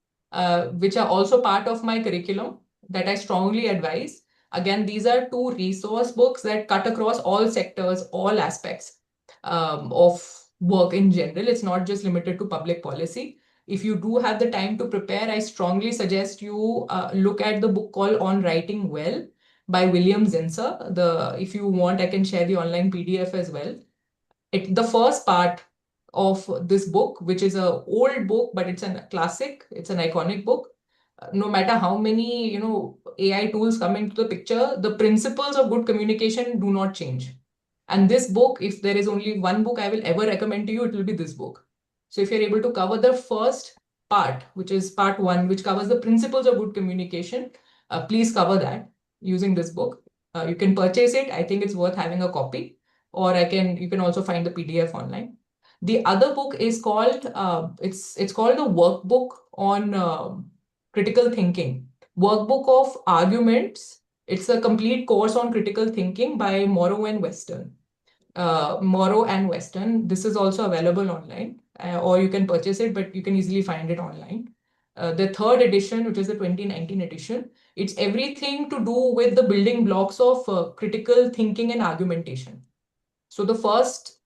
which are also part of my curriculum that I strongly advise. Again, these are 2 resource books that cut across all sectors, all aspects of work in general. It's not just limited to public policy. If you do have the time to prepare, I strongly suggest you look at the book called On Writing Well by William Zinsser. If you want, I can share the online PDF as well. The first part of this book, which is an old book, but it's a classic, it's an iconic book. No matter how many AI tools come into the picture, the principles of good communication do not change. And this book, if there is only one book I will ever recommend to you, it will be this book. So if you're able to cover the first part, which is part 1, which covers the principles of good communication, please cover that using this book. You can purchase it. I think it's worth having a copy, or you can also find the PDF online. The other book is called it's called a workbook on critical thinking. Workbook of arguments. It's a complete course on critical thinking by Morrow and Weston. Morrow and Weston. This is also available online, or you can purchase it, but you can easily find it online. The third edition, which is the 2019 edition, it's everything to do with the building blocks of critical thinking and argumentation. So the first,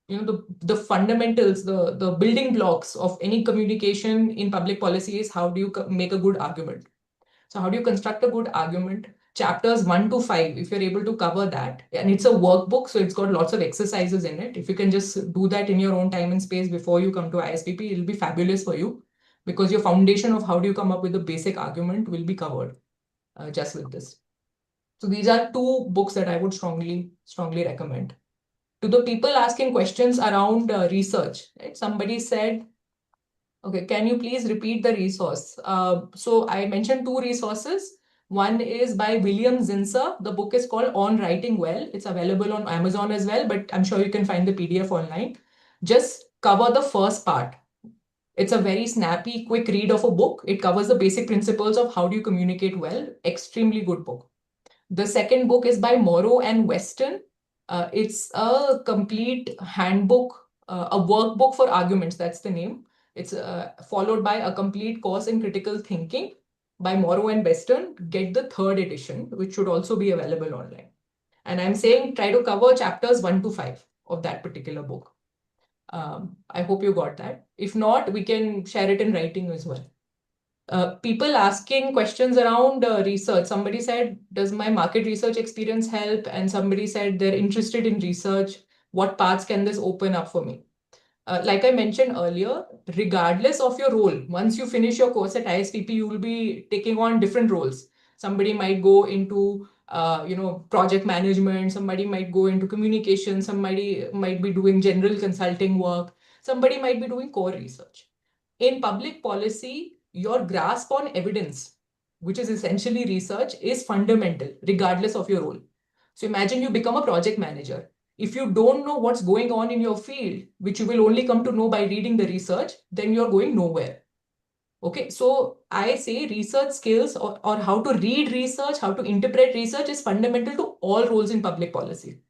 the fundamentals, the building blocks of any communication in public policy is how do you make a good argument. So how do you construct a good argument? Chapters 1 to 5, if you're able to cover that, and it's a workbook, so it's got lots of exercises in it. If you can just do that in your own time and space before you come to ISPP, it'll be fabulous for you, because your foundation of how do you come up with a basic argument will be covered just with this. So these are two books that I would strongly recommend. To the people asking questions around research, right? Somebody said, okay, can you please repeat the resource? So I mentioned two resources. One is by William Zinsser. The book is called On Writing Well. It's available on Amazon as well, but I'm sure you can find the PDF online. Just cover the first part. It's a very snappy, quick read of a book. It covers the basic principles of how do you communicate well. Extremely good book. The second book is by Morrow and Weston. It's a complete handbook, a workbook for arguments. That's the name. It's followed by a complete course in critical thinking by Morrow and Weston. Get the third edition, which should also be available online. And I'm saying try to cover chapters 1 to 5 of that particular book. I hope you got that. If not, we can share it in writing as well. People asking questions around research. Somebody said, does my market research experience help? And somebody said they're interested in research. What paths can this open up for me? Like I mentioned earlier, regardless of your role, once you finish your course at ISPP, you will be taking on different roles. Somebody might go into project management, somebody might go into communication, somebody might be doing general consulting work, somebody might be doing core research. In public policy, your grasp on evidence, which is essentially research, is fundamental, regardless of your role. So imagine you become a project manager. If you don't know what's going on in your field, which you will only come to know by reading the research, then you're going nowhere. Okay, so I say research skills or how to read research, how to interpret research is fundamental to all roles in public policy.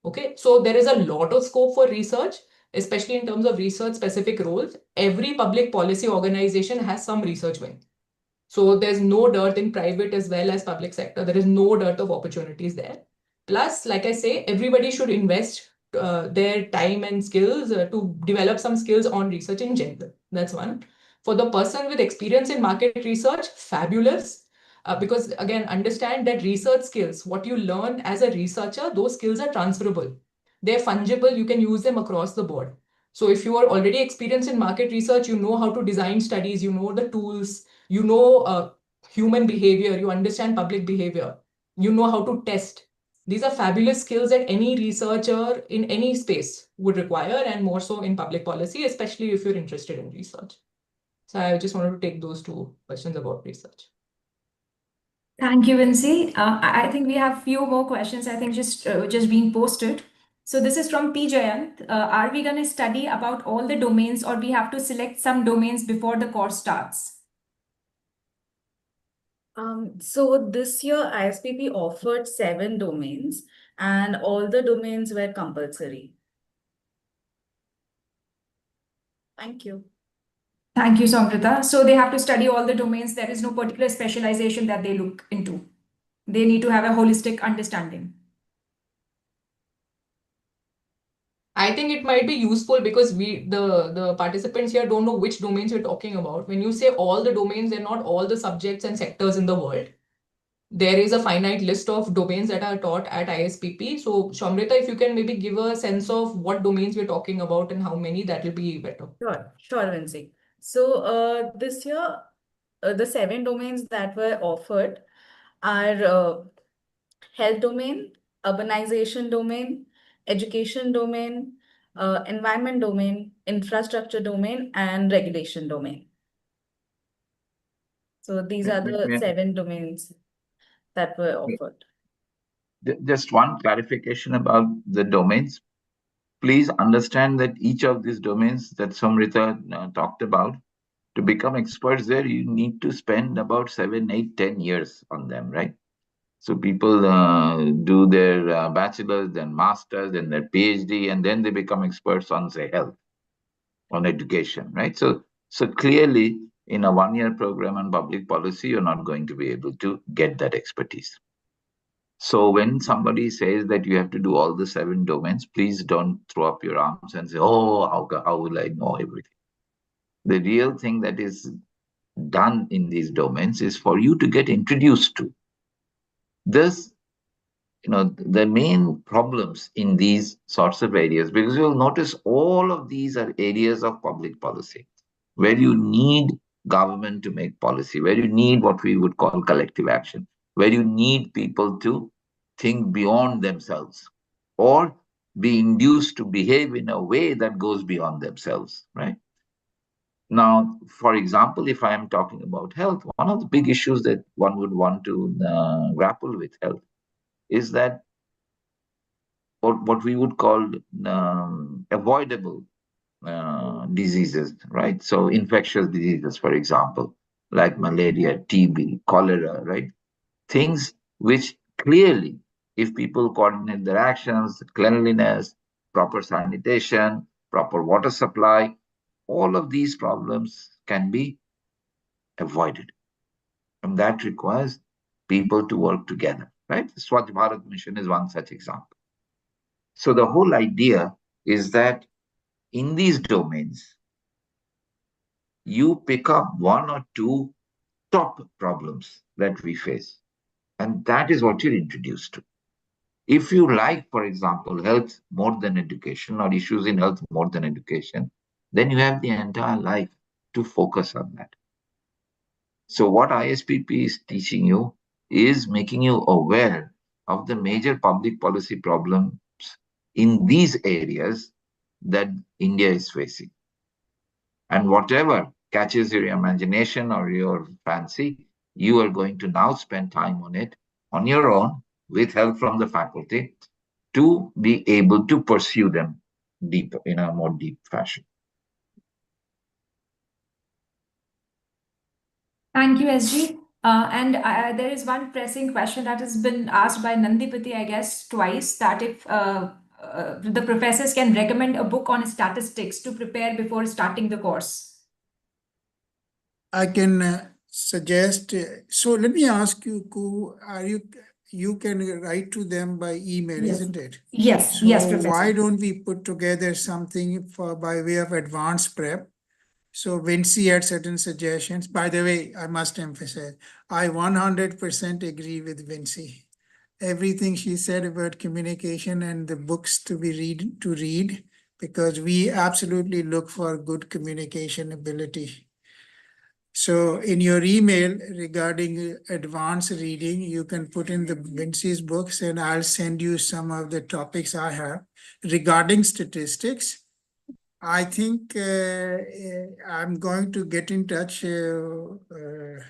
Okay, so there is a lot of scope for research, especially in terms of research specific roles. Every public policy organization has some research wing. So there's no dearth in private as well as public sector. There is no dearth of opportunities there. Plus, like I say, everybody should invest their time and skills to develop some skills on research in general. That's one. For the person with experience in market research, fabulous. Because again, understand that research skills, what you learn as a researcher, those skills are transferable. They're fungible. You can use them across the board. So if you are already experienced in market research, you know how to design studies, you know the tools, you know human behavior, you understand public behavior, you know how to test. These are fabulous skills that any researcher in any space would require, and more so in public policy, especially if you're interested in research. So I just wanted to take those two questions about research. Thank you, Vincy. I think we have few more questions, I think just being posted. So this is from P. Jayant. Are we going to study about all the domains, or we have to select some domains before the course starts? So this year ISPP offered 7 domains and all the domains were compulsory. Thank you. Thank you, Samrita. So they have to study all the domains. There is no particular specialization that they look into. They need to have a holistic understanding. I think it might be useful because the participants here don't know which domains we're talking about. When you say all the domains, they're not all the subjects and sectors in the world. There is a finite list of domains that are taught at ISPP. So Shamrita, if you can maybe give a sense of what domains we're talking about and how many, that will be better. Sure, Vincy. So this year, the 7 domains that were offered are health domain, urbanization domain, education domain, environment domain, infrastructure domain, and regulation domain. So these are the 7 domains that were offered. Just one clarification about the domains. Please understand that each of these domains that Samrita talked about To become experts there, you need to spend about 7, 8, 10 years on them, right? So people do their bachelor's, then master's, then their PhD, and then they become experts on, say, health, on education, right? So clearly, in a one-year program on public policy, you're not going to be able to get that expertise. So when somebody says that you have to do all the 7 domains, please don't throw up your arms and say, oh, how will I know everything? The real thing that is done in these domains is for you to get introduced to. This, the main problems in these sorts of areas, because you'll notice all of these are areas of public policy where you need government to make policy, where you need what we would call collective action, where you need people to think beyond themselves or be induced to behave in a way that goes beyond themselves, right? Now, for example, if I am talking about health, one of the big issues that one would want to grapple with health is that what we would call avoidable diseases, right? So infectious diseases, for example, like malaria, TB, cholera, right? Things which clearly, if people coordinate their actions, cleanliness, proper sanitation, proper water supply, all of these problems can be avoided. And that requires people to work together, right? The Swachh Bharat Mission is one such example. So the whole idea is that in these domains, you pick up 1 or 2 top problems that we face. And that is what you're introduced to. If you like, for example, health more than education or issues in health more than education, then you have the entire life to focus on that. So what ISPP is teaching you is making you aware of the major public policy problems in these areas that India is facing. And whatever catches your imagination or your fancy, you are going to now spend time on it on your own with help from the faculty to be able to pursue them deeper in a more deep fashion. Thank you, SG. There is one pressing question that has been asked by Nandipati, I guess, twice, that if the professors can recommend a book on statistics to prepare before starting the course. I can suggest, so let me ask you, Ku, you can write to them by email, Yes. isn't it? Yes, So yes, Professor. why don't we put together something by way of advanced prep? So Vinci had certain suggestions. By the way, I must emphasize, I 100% agree with Vinci. Everything she said about communication and the books to read, because we absolutely look for good communication ability. So in your email regarding advanced reading, you can put in the Vinci's books and I'll send you some of the topics I have. Regarding statistics, I think I'm going to get in touch with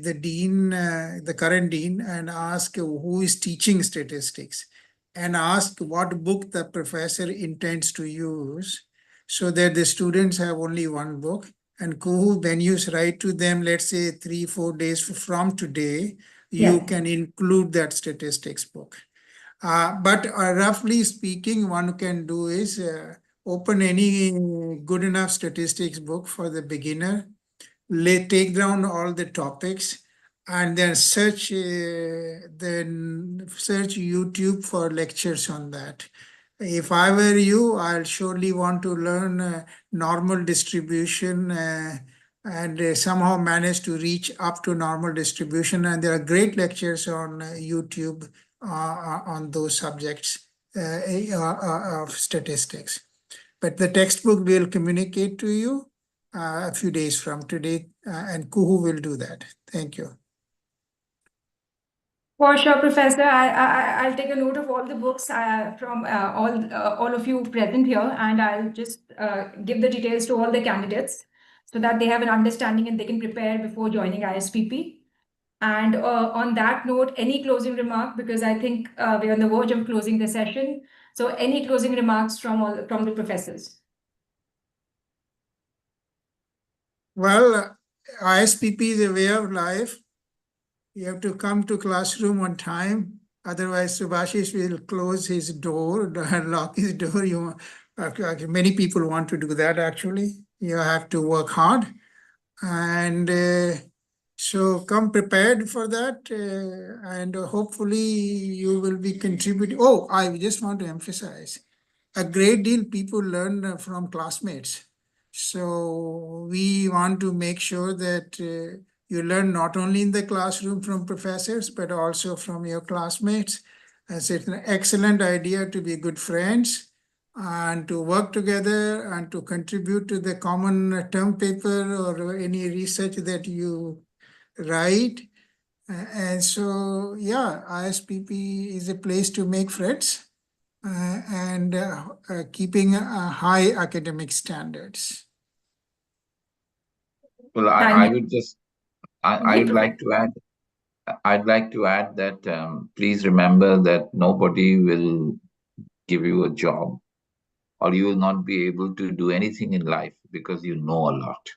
the dean, the current dean, and ask who is teaching statistics and ask what book the professor intends to use so that the students have only one book. And Kuhu, when you write to them, let's say 3-4 days from today, you Yeah. can include that statistics book. But roughly speaking, one can do is open any good enough statistics book for the beginner, take down all the topics, and then search YouTube for lectures on that. If I were you, I'll surely want to learn normal distribution and somehow manage to reach up to normal distribution. And there are great lectures on YouTube on those subjects of statistics. But the textbook will communicate to you a few days from today, and Kuhu will do that. Thank you. For sure, Professor. I'll take a note of all the books from all of you present here, and I'll just give the details to all the candidates so that they have an understanding and they can prepare before joining ISPP. And on that note, any closing remark, because I think we're on the verge of closing the session. So any closing remarks from the professors? Well, ISPP is a way of life. You have to come to classroom on time. Otherwise, Subhashish will close his door, lock his door. Many people want to do that actually. You have to work hard. And so come prepared for that. And hopefully you will be contributing. Oh, I just want to emphasize, a great deal people learn from classmates. So we want to make sure that you learn not only in the classroom from professors, but also from your classmates. It's an excellent idea to be good friends and to work together and to contribute to the common term paper or any research that you write. And so, yeah, ISPP is a place to make friends and keeping high academic standards. Well, I Thank would just, you. I'd like to add, that please remember that nobody will give you a job, or you will not be able to do anything in life because you know a lot.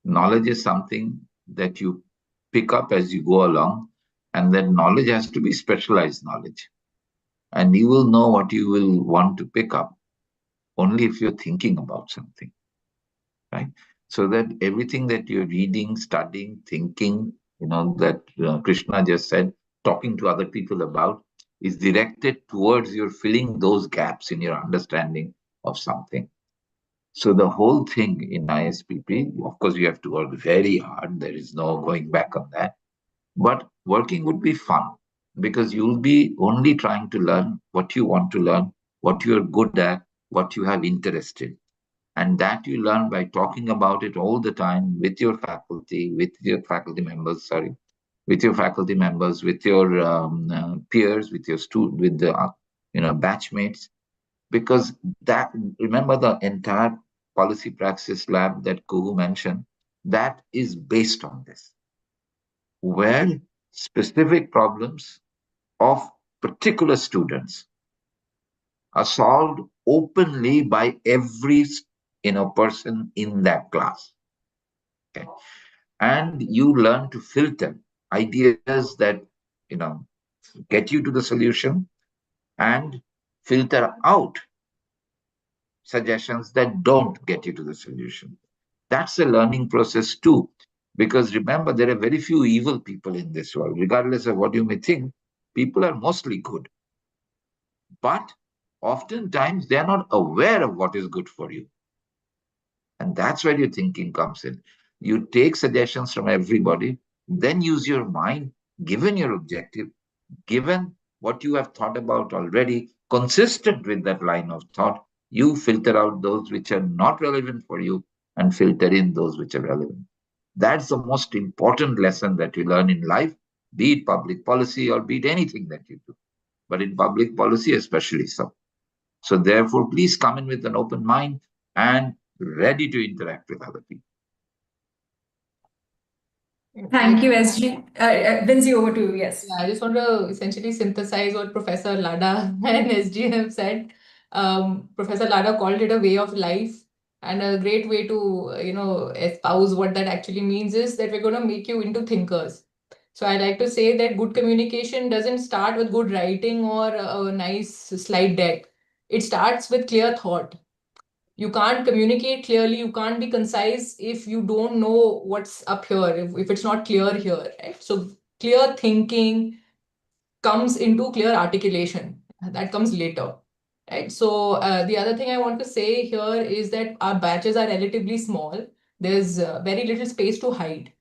Knowledge is something that you pick up as you go along, and that knowledge has to be specialized knowledge. And you will know what you will want to pick up only if you're thinking about something, right? So that everything that you're reading, studying, thinking, that Krishna just said, talking to other people about, is directed towards your filling those gaps in your understanding of something. So the whole thing in ISPP, of course, you have to work very hard. There is no going back on that. But working would be fun because you'll be only trying to learn what you want to learn, what you're good at, what you have interest in. And that you learn by talking about it all the time with your faculty, with your faculty members, with your faculty members, with your peers, with your student, with the batchmates. Because that, remember, the entire policy praxis lab that Kuhu mentioned, that is based on this, where specific problems of particular students are solved openly by every person in that class. Okay. And you learn to filter ideas that get you to the solution, and filter out suggestions that don't get you to the solution. That's a learning process too, because remember, there are very few evil people in this world. Regardless of what you may think, people are mostly good. But oftentimes they are not aware of what is good for you. And that's where your thinking comes in. You take suggestions from everybody, then use your mind, given your objective, given what you have thought about already, consistent with that line of thought, you filter out those which are not relevant for you and filter in those which are relevant. That's the most important lesson that you learn in life, be it public policy or be it anything that you do. But in public policy, especially so. So therefore, please come in with an open mind and ready to interact with other people. Thank you, SG. Vinzi, over to you. Yes. Yeah, I just want to essentially synthesize what Professor Lada and SG have said. Professor Lada called it a way of life, and a great way to, espouse what that actually means is that we're going to make you into thinkers. So I like to say that good communication doesn't start with good writing or a nice slide deck. It starts with clear thought. You can't communicate clearly, you can't be concise if you don't know what's up here, if it's not clear here, right? So clear thinking comes into clear articulation. That comes later, right? So the other thing I want to say here is that our batches are relatively small. There's very little space to hide.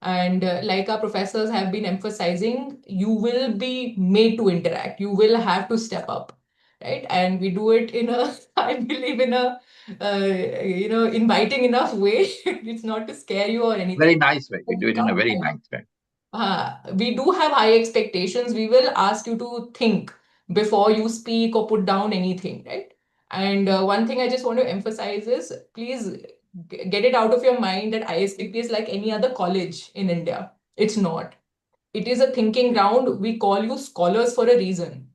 And like our professors have been emphasizing, you will be made to interact. You will have to step up, right? And we do it in a, I believe, in a, inviting enough way. It's not to scare you or anything. Very nice way. We do it in a very nice way. We do have high expectations. We will ask you to think before you speak or put down anything, right? And one thing I just want to emphasize is, please get it out of your mind that ISPP is like any other college in India. It's not. It is a thinking ground. We call you scholars for a reason.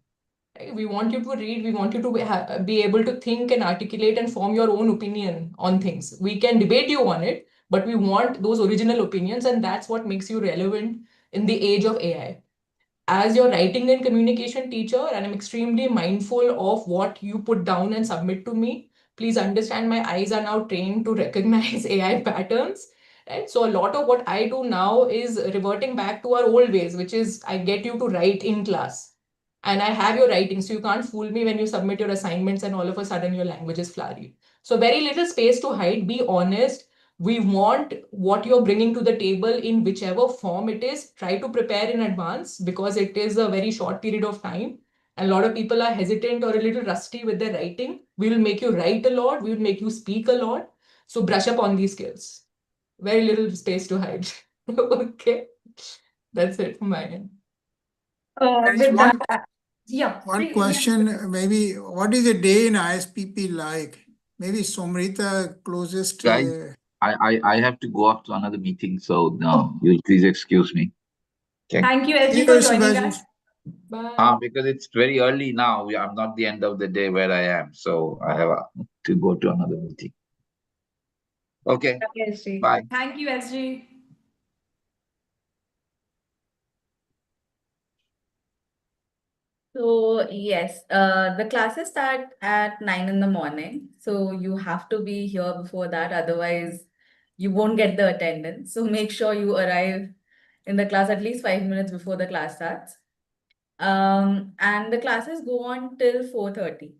Right? We want you to read, we want you to be able to think and articulate and form your own opinion on things. We can debate you on it, but we want those original opinions, and that's what makes you relevant in the age of AI. As your writing and communication teacher, and I'm extremely mindful of what you put down and submit to me. Please understand, my eyes are now trained to recognize AI patterns. Right? So a lot of what I do now is reverting back to our old ways, which is I get you to write in class. And I have your writing, so you can't fool me when you submit your assignments and all of a sudden your language is flowery. So very little space to hide. Be honest. We want what you're bringing to the table in whichever form it is. Try to prepare in advance because it is a very short period of time. And a lot of people are hesitant or a little rusty with their writing. We will make you write a lot. We will make you speak a lot. So brush up on these skills. Very little space to hide. Okay. That's it from my end. There's With one, that, yeah. one please, question, maybe, what is a day in ISPP like? Maybe Somrita closest. Guys, I have to go off to another meeting, so no, you'll please excuse me. Okay. Thank you, See SG, you, for joining Subhasis. us. Bye. Because it's very early now. I'm not the end of the day where I am, so I have to go to another meeting. Okay, Okay, SG. bye. Thank you, SG. So yes, the classes start at 9 in the morning. So you have to be here before that, otherwise you won't get the attendance. So make sure you arrive in the class at least 5 minutes before the class starts. And the classes go on till 4:30.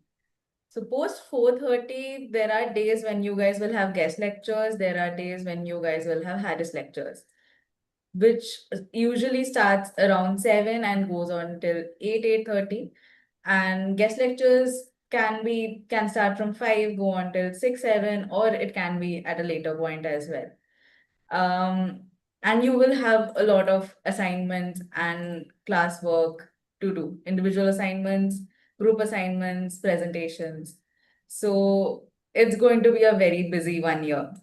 So post 4:30, there are days when you guys will have guest lectures. There are days when you guys will have Harris lectures, which usually starts around 7 and goes on till 8:30. And guest lectures can start from 5, go on till 6, 7, or it can be at a later point as well. And you will have a lot of assignments and classwork to do, individual assignments, group assignments, presentations. So it's going to be a very busy 1 year.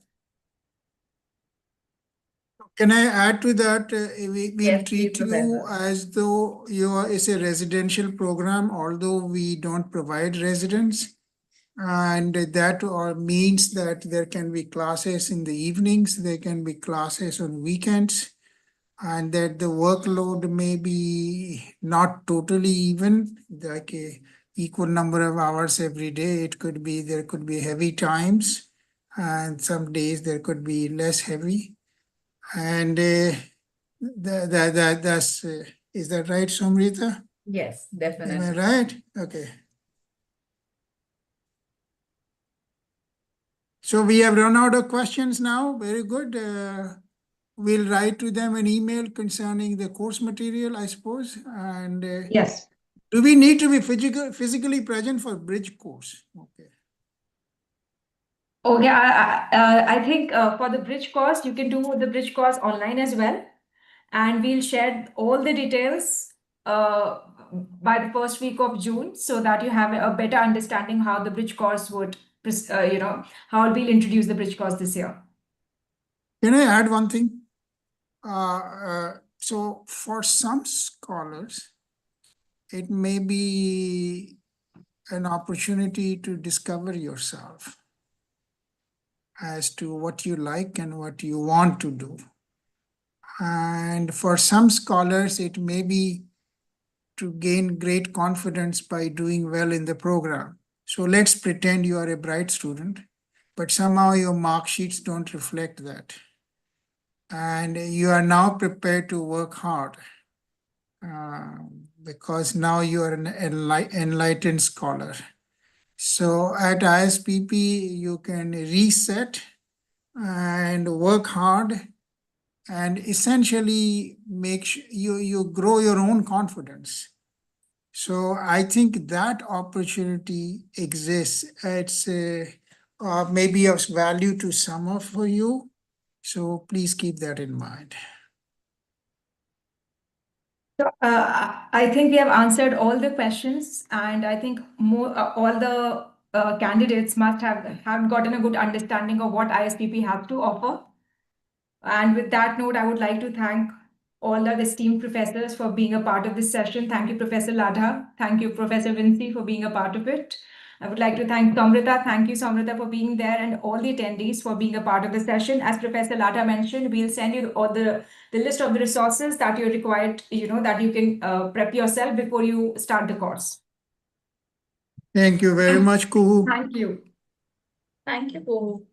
Can I add to that? We'll Yes, treat please, you Professor. as though it's a residential program, although we don't provide residence. And that means that there can be classes in the evenings, there can be classes on weekends, and that the workload may be not totally even, like a equal number of hours every day. It could be, there could be heavy times, and some days there could be less heavy. And that's, is that right, Somrita? Yes, Am I definitely. right? Okay. So we have run out of questions now. Very good. We'll write to them an email concerning the course material, I suppose. And Yes. do we need to be physically present for bridge course? Okay. Okay, I think for the bridge course, you can do the bridge course online as well. And we'll share all the details by the first week of June so that you have a better understanding how the bridge course would, how we'll introduce the bridge course this year. Can I add one thing? So for some scholars, it may be an opportunity to discover yourself as to what you like and what you want to do. And for some scholars, it may be to gain great confidence by doing well in the program. So let's pretend you are a bright student, but somehow your mark sheets don't reflect that. And you are now prepared to work hard because now you are an enlightened scholar. So at ISPP, you can reset and work hard and essentially make sure you grow your own confidence. So I think that opportunity exists. It's maybe of value to some of you. So please keep that in mind. So, I think we have answered all the questions, and I think all the candidates must have gotten a good understanding of what ISPP has to offer. And with that note, I would like to thank all our esteemed professors for being a part of this session. Thank you, Professor Ladha. Thank you, Professor Vinci, for being a part of it. I would like to thank Samrita. Thank you, Samrita, for being there, and all the attendees for being a part of the session. As Professor Ladha mentioned, we'll send you all the list of the resources that you're required, that you can prep yourself before you start the course. Thank you very much, Kuhu. Thank you. Thank you, Kuhu.